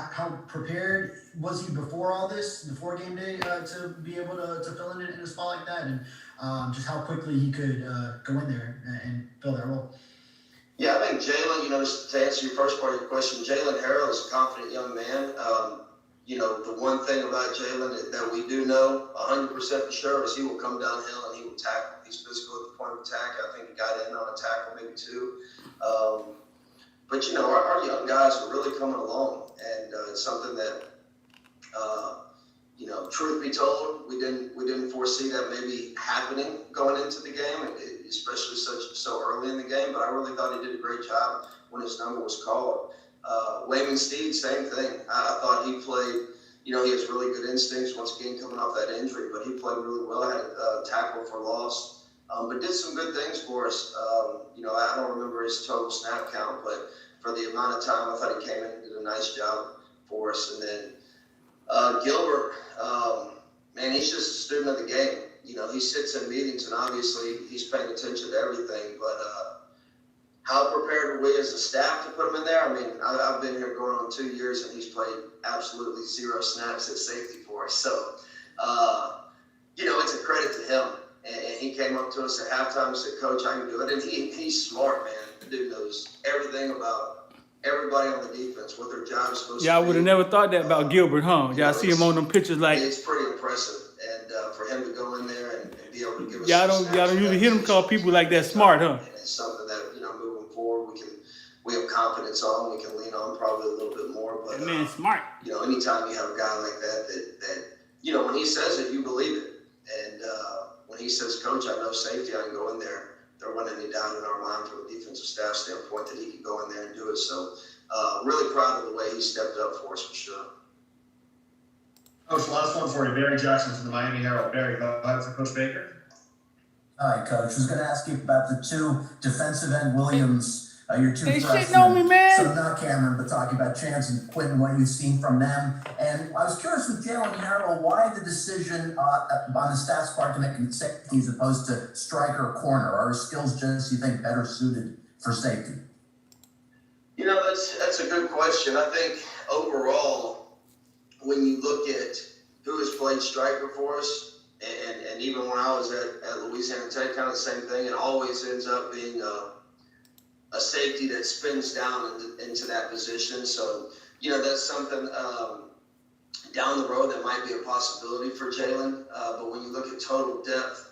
prepared was he before all this, before game day, to be able to fill in a spot like that, and just how quickly he could go in there and fill that role. Yeah, I think Jalen, to answer your first part of your question, Jalen Harrell is a confident young man. The one thing about Jalen that we do know 100% for sure is he will come downhill and he will tackle. He's physical at the point of attack. I think he got in on a tackle, maybe two. But our young guys are really coming along, and it's something that, truth be told, we didn't foresee that maybe happening going into the game, especially so early in the game. But I really thought he did a great job when his number was called. Layman Steed, same thing. I thought he played. He has really good instincts once again coming off that injury, but he played really well. Had a tackle for loss, but did some good things for us. I don't remember his total snap count, but for the amount of time, I thought he came in and did a nice job for us. And then Gilbert, man, he's just a student of the game. He sits in meetings, and obviously he's paying attention to everything. But how prepared are we as a staff to put him in there? I mean, I've been here going on 2 years, and he's played absolutely 0 snaps at safety for us. So, it's a credit to him. And he came up to us at halftime and said, "Coach, I can do it." And he's smart, man. The dude knows everything about everybody on the defense, what their job is supposed to be. Y'all would have never thought that about Gilbert, huh? Y'all see him on them pictures like. It's pretty impressive, and for him to go in there and be able to give us. Y'all don't usually hear them call people like that smart, huh? And it's something that moving forward we have confidence on. We can lean on probably a little bit more. But that man's smart. Anytime you have a guy like that when he says it, you believe it, and when he says, "Coach, I know safety, I can go in there," there wasn't any doubt in our mind from a defensive staff standpoint that he could go in there and do it. So, really proud of the way he stepped up for us, for sure. Coach, last one for you. Barry Jackson from the Miami Herald. Barry, go ahead for Coach Baker. All right, Coach. I was going to ask you about the two defensive end Williams. Your two They freshmen. shitting on me, man. So not Cameron, but talking about Chance and Quinn and what you've seen from them. And I was curious with Jalen Harrell, why the decision on the staff's part to make him safety as opposed to striker or corner? Are his skills just, you think, better suited for safety? That's a good question. I think overall, when you look at who has played striker for us, and even when I was at Louisiana Tech, kind of the same thing, it always ends up being a safety that spins down into that position. So, that's something down the road that might be a possibility for Jalen. But when you look at total depth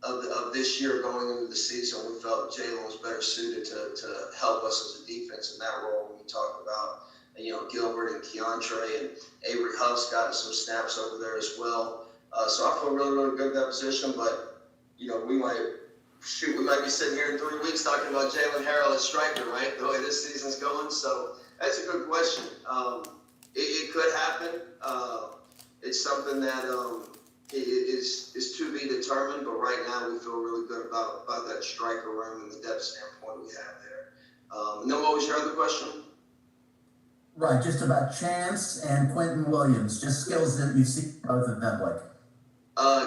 of this year going into the season, we felt Jalen was better suited to help us as a defense in that role when you talk about Gilbert and Keontre and Avery Huff's gotten some snaps over there as well. So I feel really, really good in that position, but we might be sitting here in 3 weeks talking about Jalen Harrell as striker, right? The way this season's going. So that's a good question. It could happen. It's something that is to be determined, but right now we feel really good about that striker room and the depth standpoint we have there. And then what was your other question? Right, just about Chance and Quentin Williams, just skills that you see both of them like.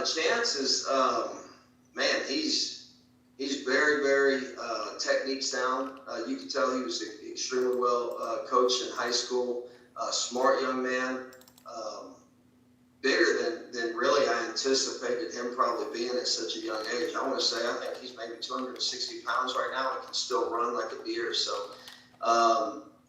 Chance is, man, he's very, very technique sound. You can tell he was extremely well coached in high school. Smart young man. Bigger than really I anticipated him probably being at such a young age. I want to say I think he's maybe 260 pounds right now and can still run like a deer. So,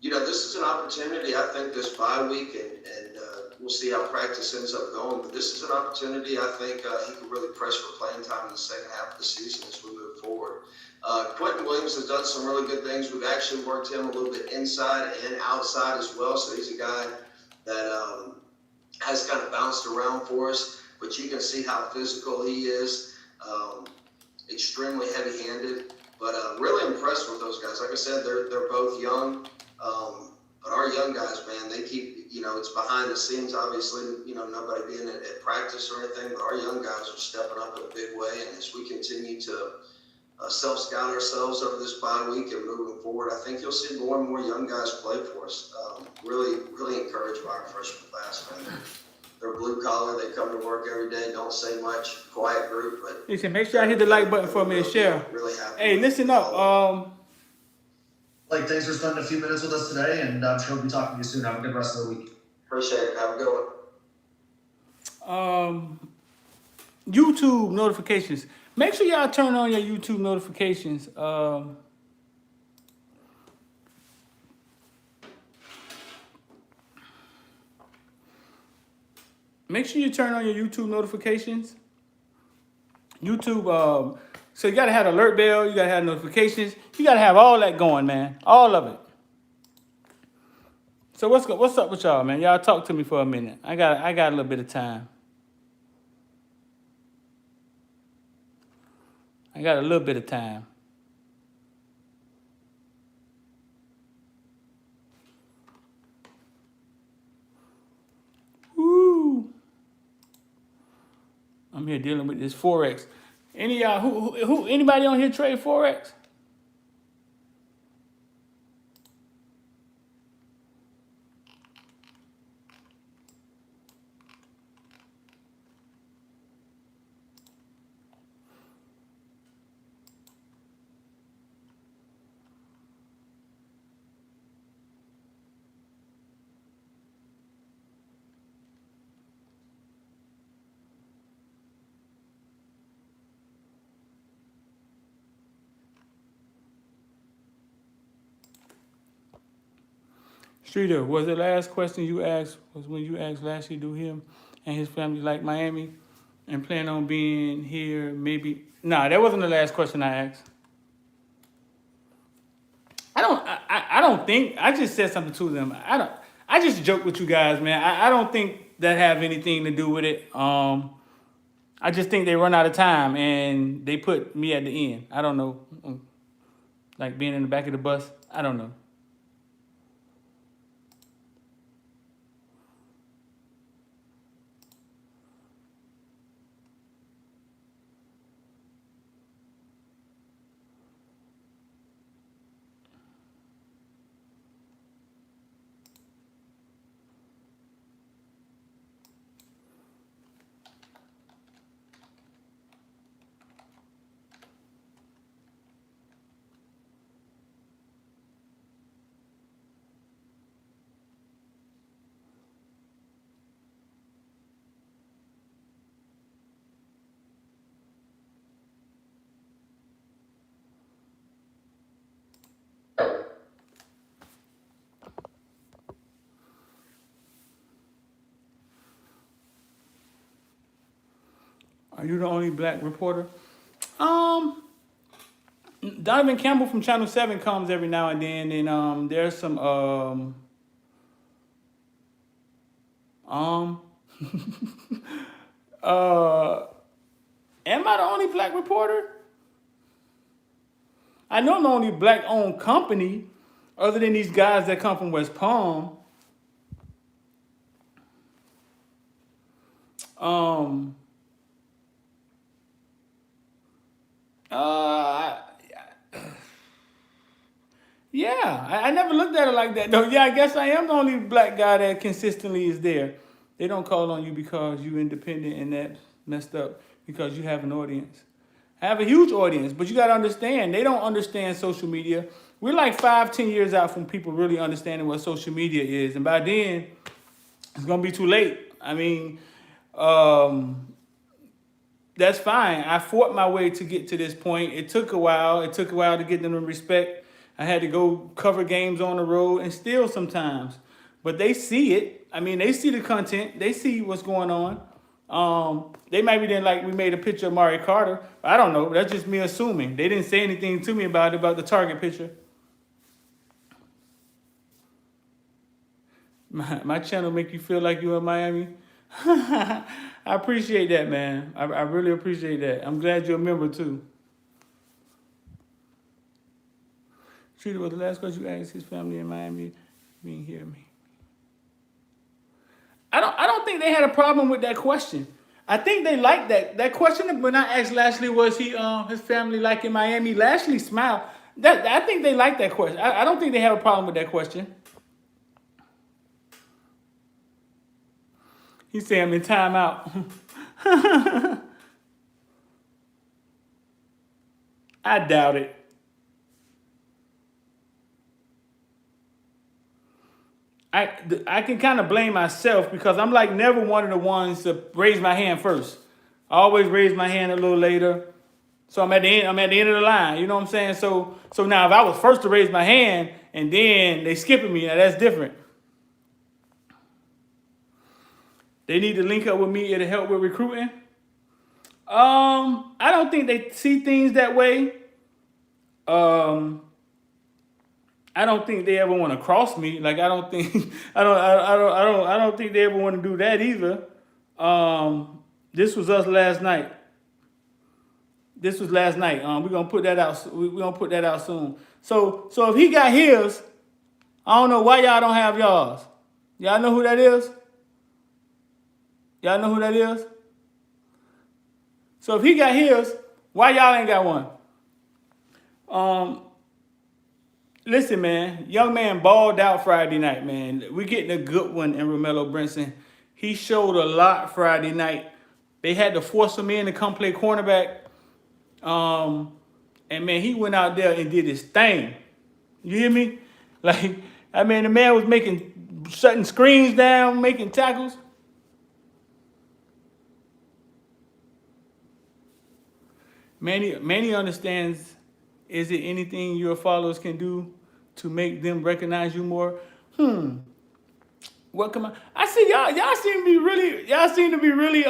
this is an opportunity. I think this bye week, and we'll see how practice ends up going. But this is an opportunity. I think he could really press for playing time in the second half of the season as we move forward. Quentin Williams has done some really good things. We've actually worked him a little bit inside and outside as well. So he's a guy that has kind of bounced around for us. But you can see how physical he is. Extremely heavy-handed. But really impressed with those guys. Like I said, they're both young. But our young guys, man, they keep, it's behind the scenes, obviously, nobody being at practice or anything, but our young guys are stepping up in a big way. And as we continue to self-scout ourselves over this bye week and moving forward, I think you'll see more and more young guys play for us. Really, really encouraged by our freshman class, man. They're blue collar, they come to work every day, don't say much, quiet group, but Listen, make sure I hit the like button for me and share. Really happy. Hey, listen up. Blake, thanks for spending a few minutes with us today, and I'm sure we'll be talking to you soon. Have a good rest of the week. Appreciate it. Have a good one. YouTube notifications. Make sure y'all turn on your YouTube notifications. Make sure you turn on your YouTube notifications. YouTube, so you gotta have the alert bell, you gotta have notifications, you gotta have all that going, man. All of it. So what's up with y'all, man? Y'all talk to me for a minute. I got a little bit of time. I got a little bit of time. Woo! I'm here dealing with this Forex. Any of y'all anybody on here trade Forex? Streeter, was the last question you asked was when you asked last year, do him and his family like Miami and plan on being here maybe? Nah, that wasn't the last question I asked. I don't think, I just said something to them. I just joke with you guys, man. I don't think that have anything to do with it. I just think they run out of time and they put me at the end. I don't know. Like being in the back of the bus. I don't know. Are you the only black reporter? Donovan Campbell from Channel 7 comes every now and then, and there's some Am I the only black reporter? I know I'm the only black-owned company, other than these guys that come from West Palm. Yeah, I never looked at it like that. No, yeah, I guess I am the only black guy that consistently is there. They don't call on you because you're independent and that's messed up because you have an audience. I have a huge audience, but you got to understand, they don't understand social media. We're like 5-10 years out from people really understanding what social media is. And by then, it's going to be too late. I mean, that's fine. I fought my way to get to this point. It took a while. It took a while to get them to respect. I had to go cover games on the road and still sometimes. But they see it. I mean, they see the content. They see what's going on. They maybe didn't like we made a picture of Mari Carter. I don't know. That's just me assuming. They didn't say anything to me about the Target picture. My channel make you feel like you're in Miami? I appreciate that, man. I really appreciate that. I'm glad you're a member too. Treated was the last question you asked his family in Miami being here. I don't think they had a problem with that question. I think they liked that question. When I asked Lashley, was he his family like in Miami? Lashley smiled. I think they liked that question. I don't think they have a problem with that question. He said I'm in timeout. I doubt it. I can kind of blame myself because I'm like never one of the ones to raise my hand first. I always raise my hand a little later. So I'm at the end of the line. You know what I'm saying? So now if I was first to raise my hand and then they skipping me, now that's different. They need to link up with me to help with recruiting. I don't think they see things that way. I don't think they ever want to cross me. Like I don't think I don't think they ever want to do that either. This was us last night. This was last night. We're gonna put that out. We're gonna put that out soon. So if he got his, I don't know why y'all don't have y'all's. Y'all know who that is? Y'all know who that is? So if he got his, why y'all ain't got one? Listen, man, young man balled out Friday night, man. We getting a good one in Romello Brinson. He showed a lot Friday night. They had to force him in to come play cornerback. And man, he went out there and did his thing. You hear me? Like, I mean, the man was shutting screens down, making tackles. Manny understands, is it anything your followers can do to make them recognize you more? What come on? I see y'all seem to be really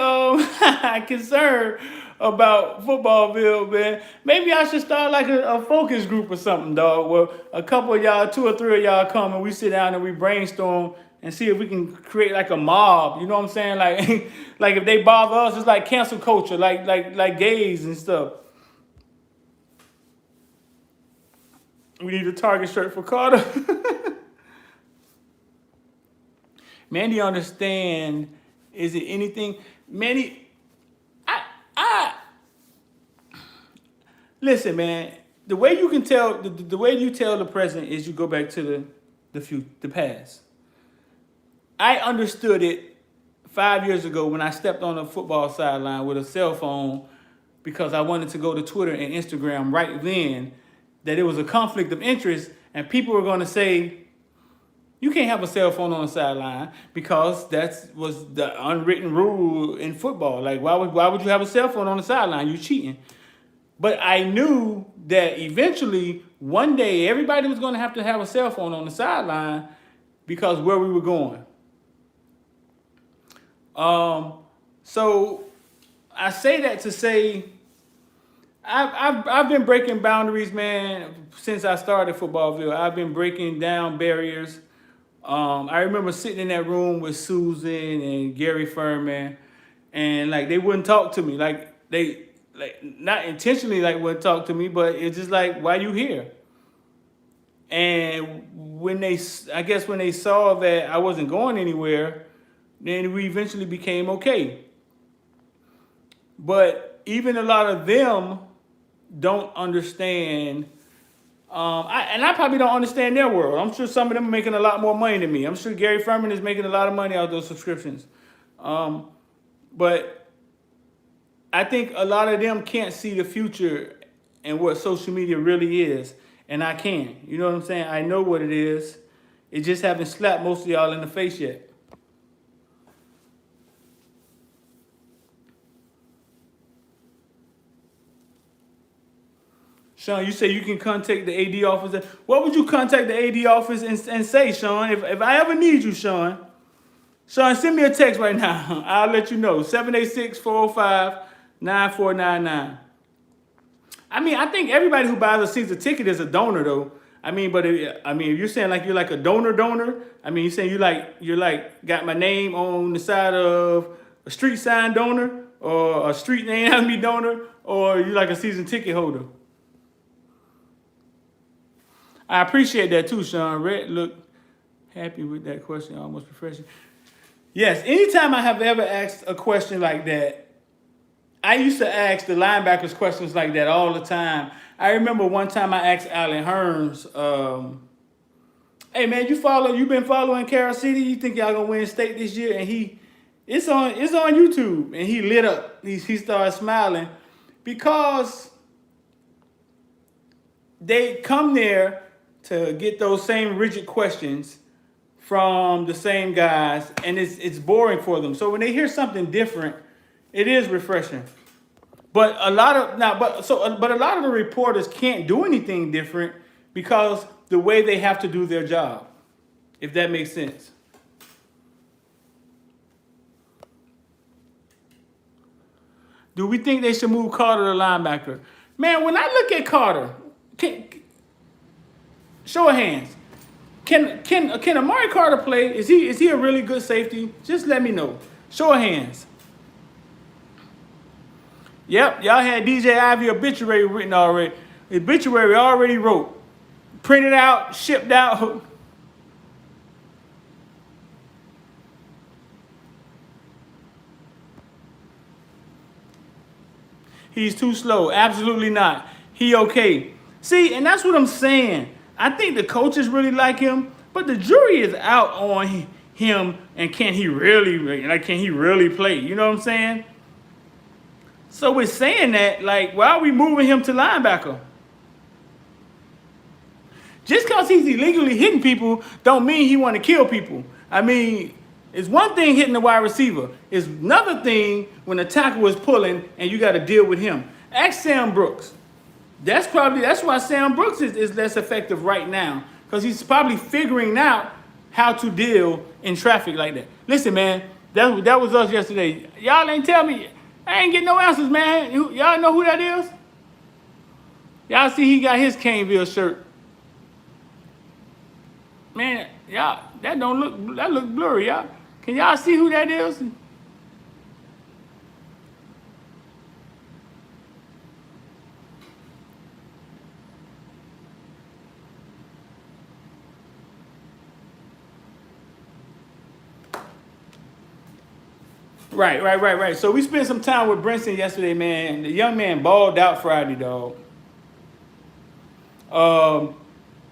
concerned about Footballville, man. Maybe I should start like a focus group or something, dog. Where a couple of y'all, 2 or 3 of y'all come and we sit down and we brainstorm and see if we can create like a mob. You know what I'm saying? Like, like if they bother us, it's like cancel culture, like gays and stuff. We need a Target shirt for Carter. Mandy understand, is it anything? Mandy, listen, man, the way you can tell, the way you tell the present is you go back to the past. I understood it 5 years ago when I stepped on a football sideline with a cell phone because I wanted to go to Twitter and Instagram right then, that it was a conflict of interest and people were going to say, you can't have a cell phone on the sideline because that was the unwritten rule in football. Like, why would you have a cell phone on the sideline? You're cheating. But I knew that eventually, one day, everybody was going to have a cell phone on the sideline because where we were going. So I say that to say, I've been breaking boundaries, man, since I started Footballville. I've been breaking down barriers. I remember sitting in that room with Susan and Gary Furman, and like they wouldn't talk to me. Like they not intentionally like wouldn't talk to me, but it's just like, why you here? And when they saw that I wasn't going anywhere, then we eventually became okay. But even a lot of them don't understand. I probably don't understand their world. I'm sure some of them are making a lot more money than me. I'm sure Gary Furman is making a lot of money out of those subscriptions. But I think a lot of them can't see the future and what social media really is. And I can. You know what I'm saying? I know what it is. It just haven't slapped most of y'all in the face yet. Sean, you say you can contact the AD office. What would you contact the AD office and say, Sean? If I ever need you, Sean, send me a text right now. I'll let you know. 786-405-9499. I mean, I think everybody who buys a season ticket is a donor, though. I mean, but if you're saying like you're like a donor, I mean, you're saying you're like got my name on the side of a street sign donor or a street name on me donor, or you like a season ticket holder. I appreciate that too, Sean. Red look happy with that question, almost professional. Yes, anytime I have ever asked a question like that, I used to ask the linebackers questions like that all the time. I remember one time I asked Allen Hearns, hey man, you been following Carol City? You think y'all gonna win state this year? And it's on YouTube, and he lit up. He started smiling because they come there to get those same rigid questions from the same guys, and it's boring for them. So when they hear something different, it is refreshing. But a lot of the reporters can't do anything different because the way they have to do their job, if that makes sense. Do we think they should move Carter to linebacker? Man, when I look at Carter, show of hands. Can Amari Carter play? Is he a really good safety? Just let me know. Show of hands. Yep, y'all had DJ Ivy obituary written already. Obituary already wrote. Printed out, shipped out. He's too slow. Absolutely not. He okay. See, and that's what I'm saying. I think the coaches really like him, but the jury is out on him, and can he really play? You know what I'm saying? So we're saying that, like, why are we moving him to linebacker? Just because he's illegally hitting people don't mean he want to kill people. I mean, it's one thing hitting the wide receiver. It's another thing when the tackle is pulling and you got to deal with him. Ask Sam Brooks. That's why Sam Brooks is less effective right now, because he's probably figuring out how to deal in traffic like that. Listen, man, that was us yesterday. Y'all ain't tell me. I ain't getting no answers, man. Y'all know who that is? Y'all see he got his Caneville shirt. Man, y'all, that look blurry, y'all. Can y'all see who that is? Right. So we spent some time with Brinson yesterday, man. The young man balled out Friday, dog.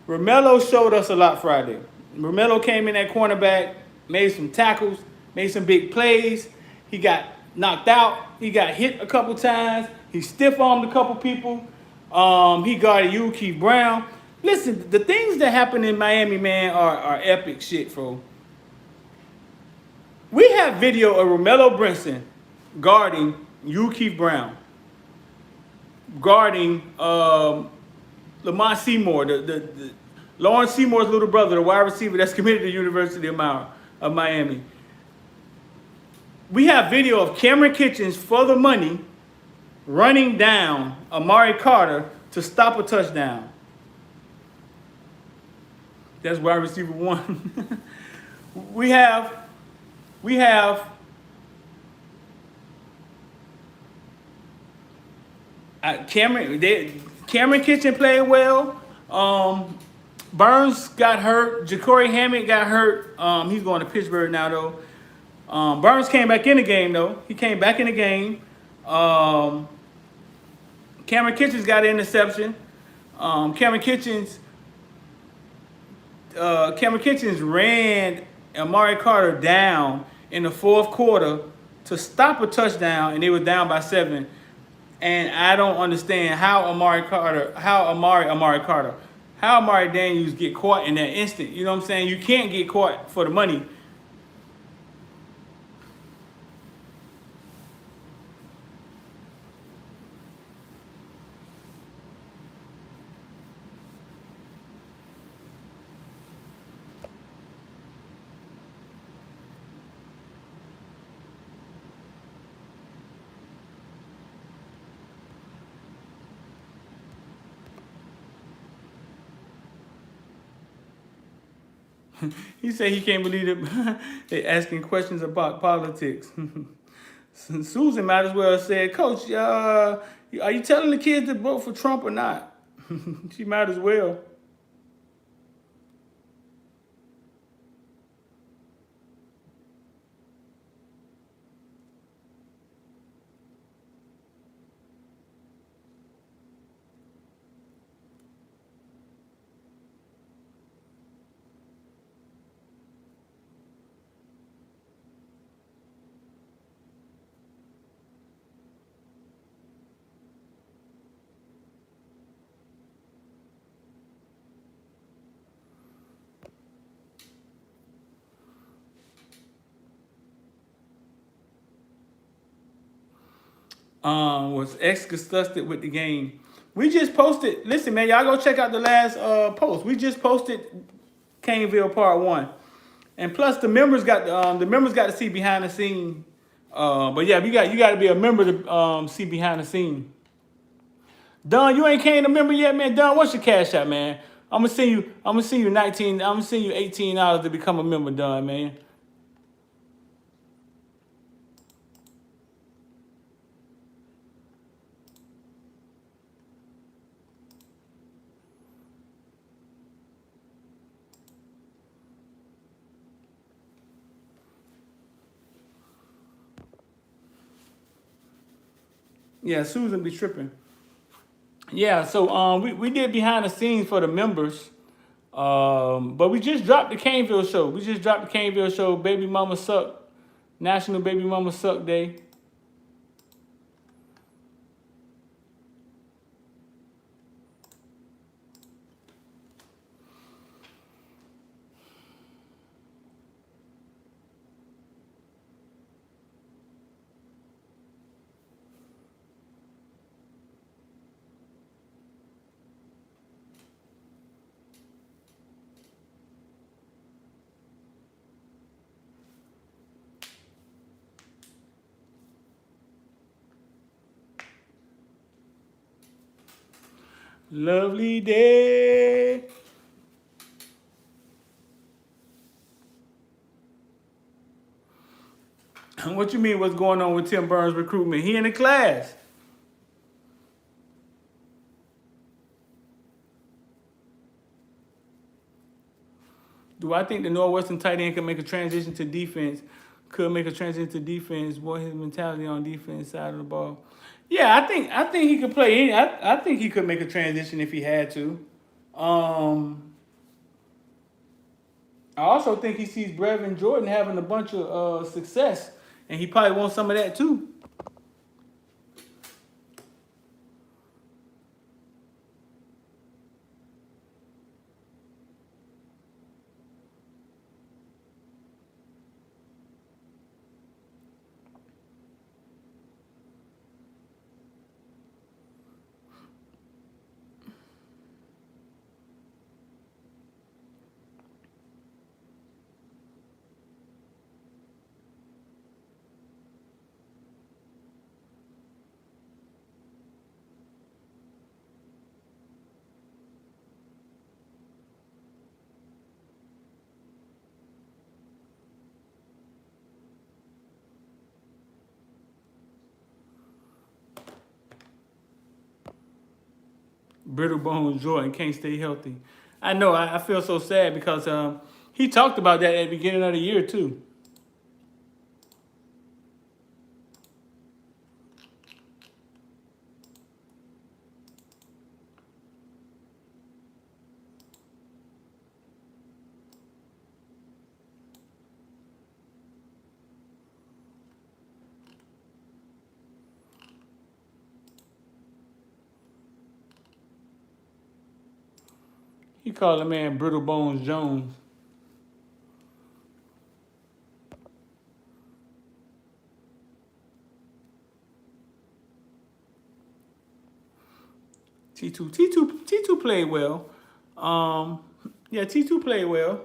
Romello showed us a lot Friday. Romello came in at cornerback, made some tackles, made some big plays. He got knocked out. He got hit a couple times. He stiff-armed a couple people. He guarded Keith Brown. Listen, the things that happen in Miami, man, are epic shit, bro. We have video of Romello Brinson guarding Keith Brown, guarding Lamont Seymour, the Lawrence Seymour's little brother, the wide receiver that's committed to the University of Miami. We have video of Cameron Kitchens for the money running down Amari Carter to stop a touchdown. That's wide receiver one. We have Cameron Kitchen played well. Burns got hurt. Ja'Cory Hammond got hurt. He's going to Pittsburgh now though. Burns came back in the game though. He came back in the game. Cameron Kitchens got an interception. Cameron Kitchens ran Amari Carter down in the fourth quarter to stop a touchdown, and they were down by 7. And I don't understand how Amari Daniels get caught in that instant. You know what I'm saying? You can't get caught for the money. He said he can't believe it. They're asking questions about politics. Susan might as well say, Coach, are you telling the kids to vote for Trump or not? She might as well. Was disgusted with the game. We just posted. Listen, man, y'all go check out the last post. We just posted Caneville Part 1, and plus the members got to see behind the scene. But yeah, you got to be a member to see behind the scene. Don, you ain't came a member yet, man. Don, what's your cash out, man? I'm gonna send you $18 to become a member, Don, man. Yeah, Susan be tripping. Yeah, so we did behind the scenes for the members. But we just dropped the Caneville show. Baby Mama Suck. National Baby Mama Suck Day. Lovely day. What you mean what's going on with Tim Burns' recruitment? He in the class. Do I think the Northwestern tight end can make a transition to defense? Could make a transition to defense. Boy, his mentality on defense side of the ball. Yeah, I think he could play. I think he could make a transition if he had to. I also think he sees Brevin Jordan having a bunch of success, and he probably wants some of that too. Brittle Bones Jordan can't stay healthy. I know. I feel so sad because he talked about that at the beginning of the year too. He called the man Brittle Bones Jones. T2 played well. Yeah, T2 played well.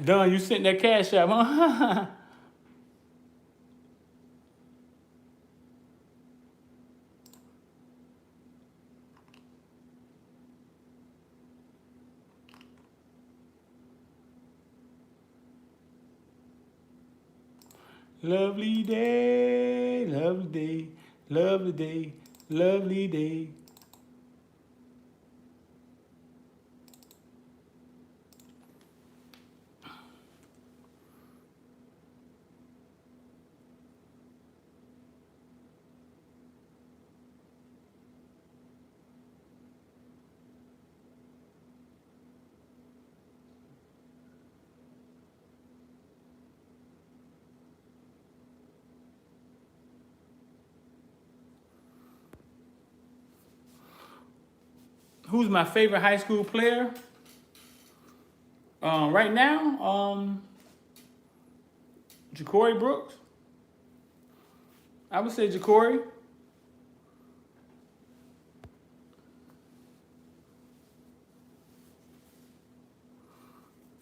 Don, you sent that cash out, huh? Lovely day, lovely day, lovely day, lovely day. Who's my favorite high school player? Right now, Ja'Cory Brooks. I would say Ja'Cory.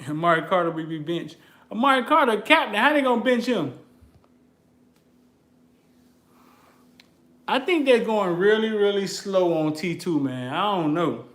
Amari Carter will be benched. Amari Carter, captain, how they gonna bench him? I think they're going really, really slow on T2, man. I don't know.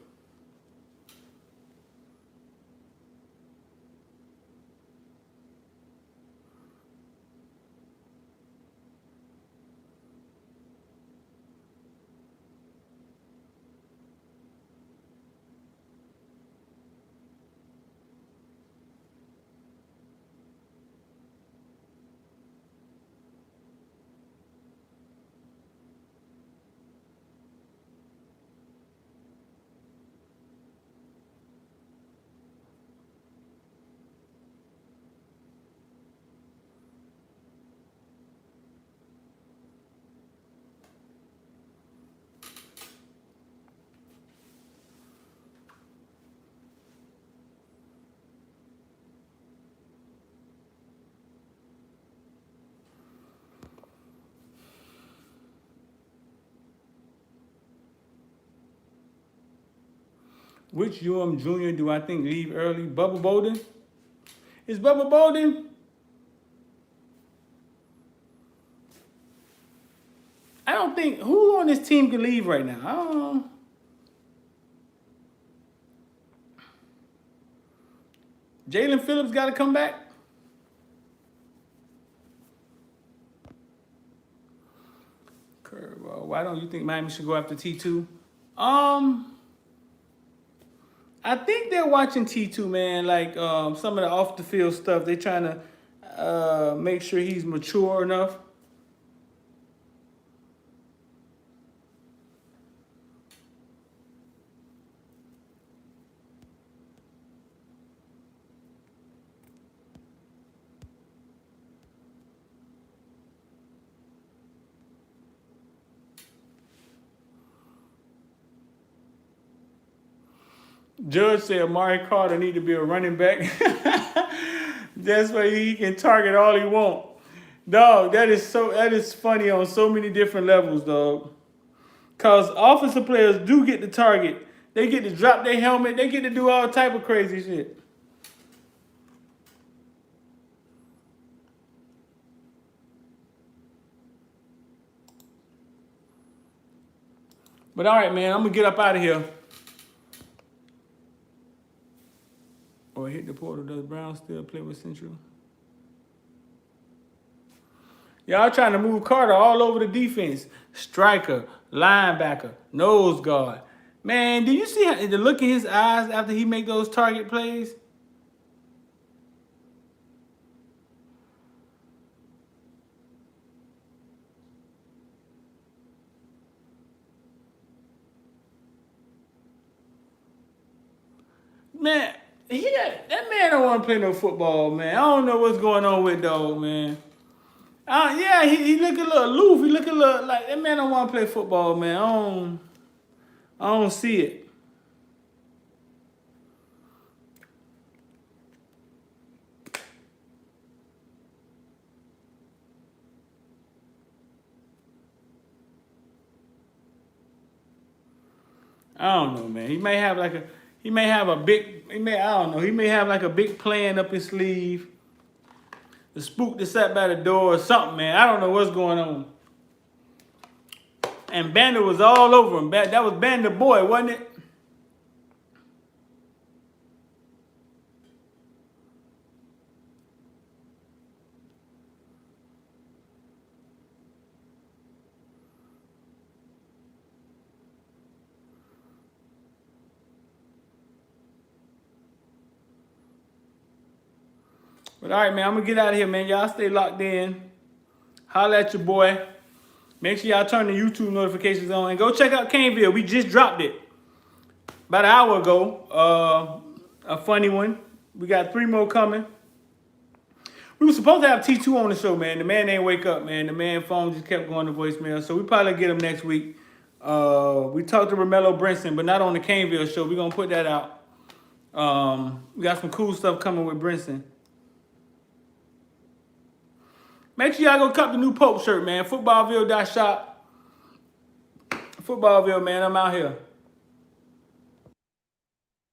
Which Junior do I think leave early? Bubba Bolden? Is Bubba Bolden? I don't think, who on this team can leave right now? I don't know. Jalen Phillips got to come back? Curveball. Why don't you think Miami should go after T2? I think they're watching T2, man. Like some of the off the field stuff. They're trying to make sure he's mature enough. Judge said Amari Carter need to be a running back. That's why he can target all he want. Dog, that is funny on so many different levels, dog. Cause offensive players do get to target. They get to drop their helmet. They get to do all type of crazy shit. But all right, man, I'm gonna get up out of here. Or hit the portal. Does Brown still play with Central? Y'all trying to move Carter all over the defense. Striker, linebacker, nose guard. Man, do you see the look in his eyes after he make those target plays? Man, that man don't want to play no football, man. I don't know what's going on with dog, man. Yeah, he look a little aloof. He look a little like that man don't want to play football, man. I don't see it. I don't know, man. He may have a big plan up his sleeve. The spook that sat by the door or something, man. I don't know what's going on. And Bandit was all over him. That was Bandit boy, wasn't it? But all right, man, I'm going to get out of here, man. Y'all stay locked in. Holla at your boy. Make sure y'all turn the YouTube notifications on. And go check out Caneville. We just dropped it about an hour ago. A funny one. We got 3 more coming. We were supposed to have T2 on the show, man. The man ain't wake up, man. The man phone just kept going to voicemail. So we probably get him next week. We talked to Romello Brinson, but not on the Caneville show. We're going to put that out. We got some cool stuff coming with Brinson. Make sure y'all go cop the new Pope shirt, man. Footballville.shop. Footballville, man. I'm out here.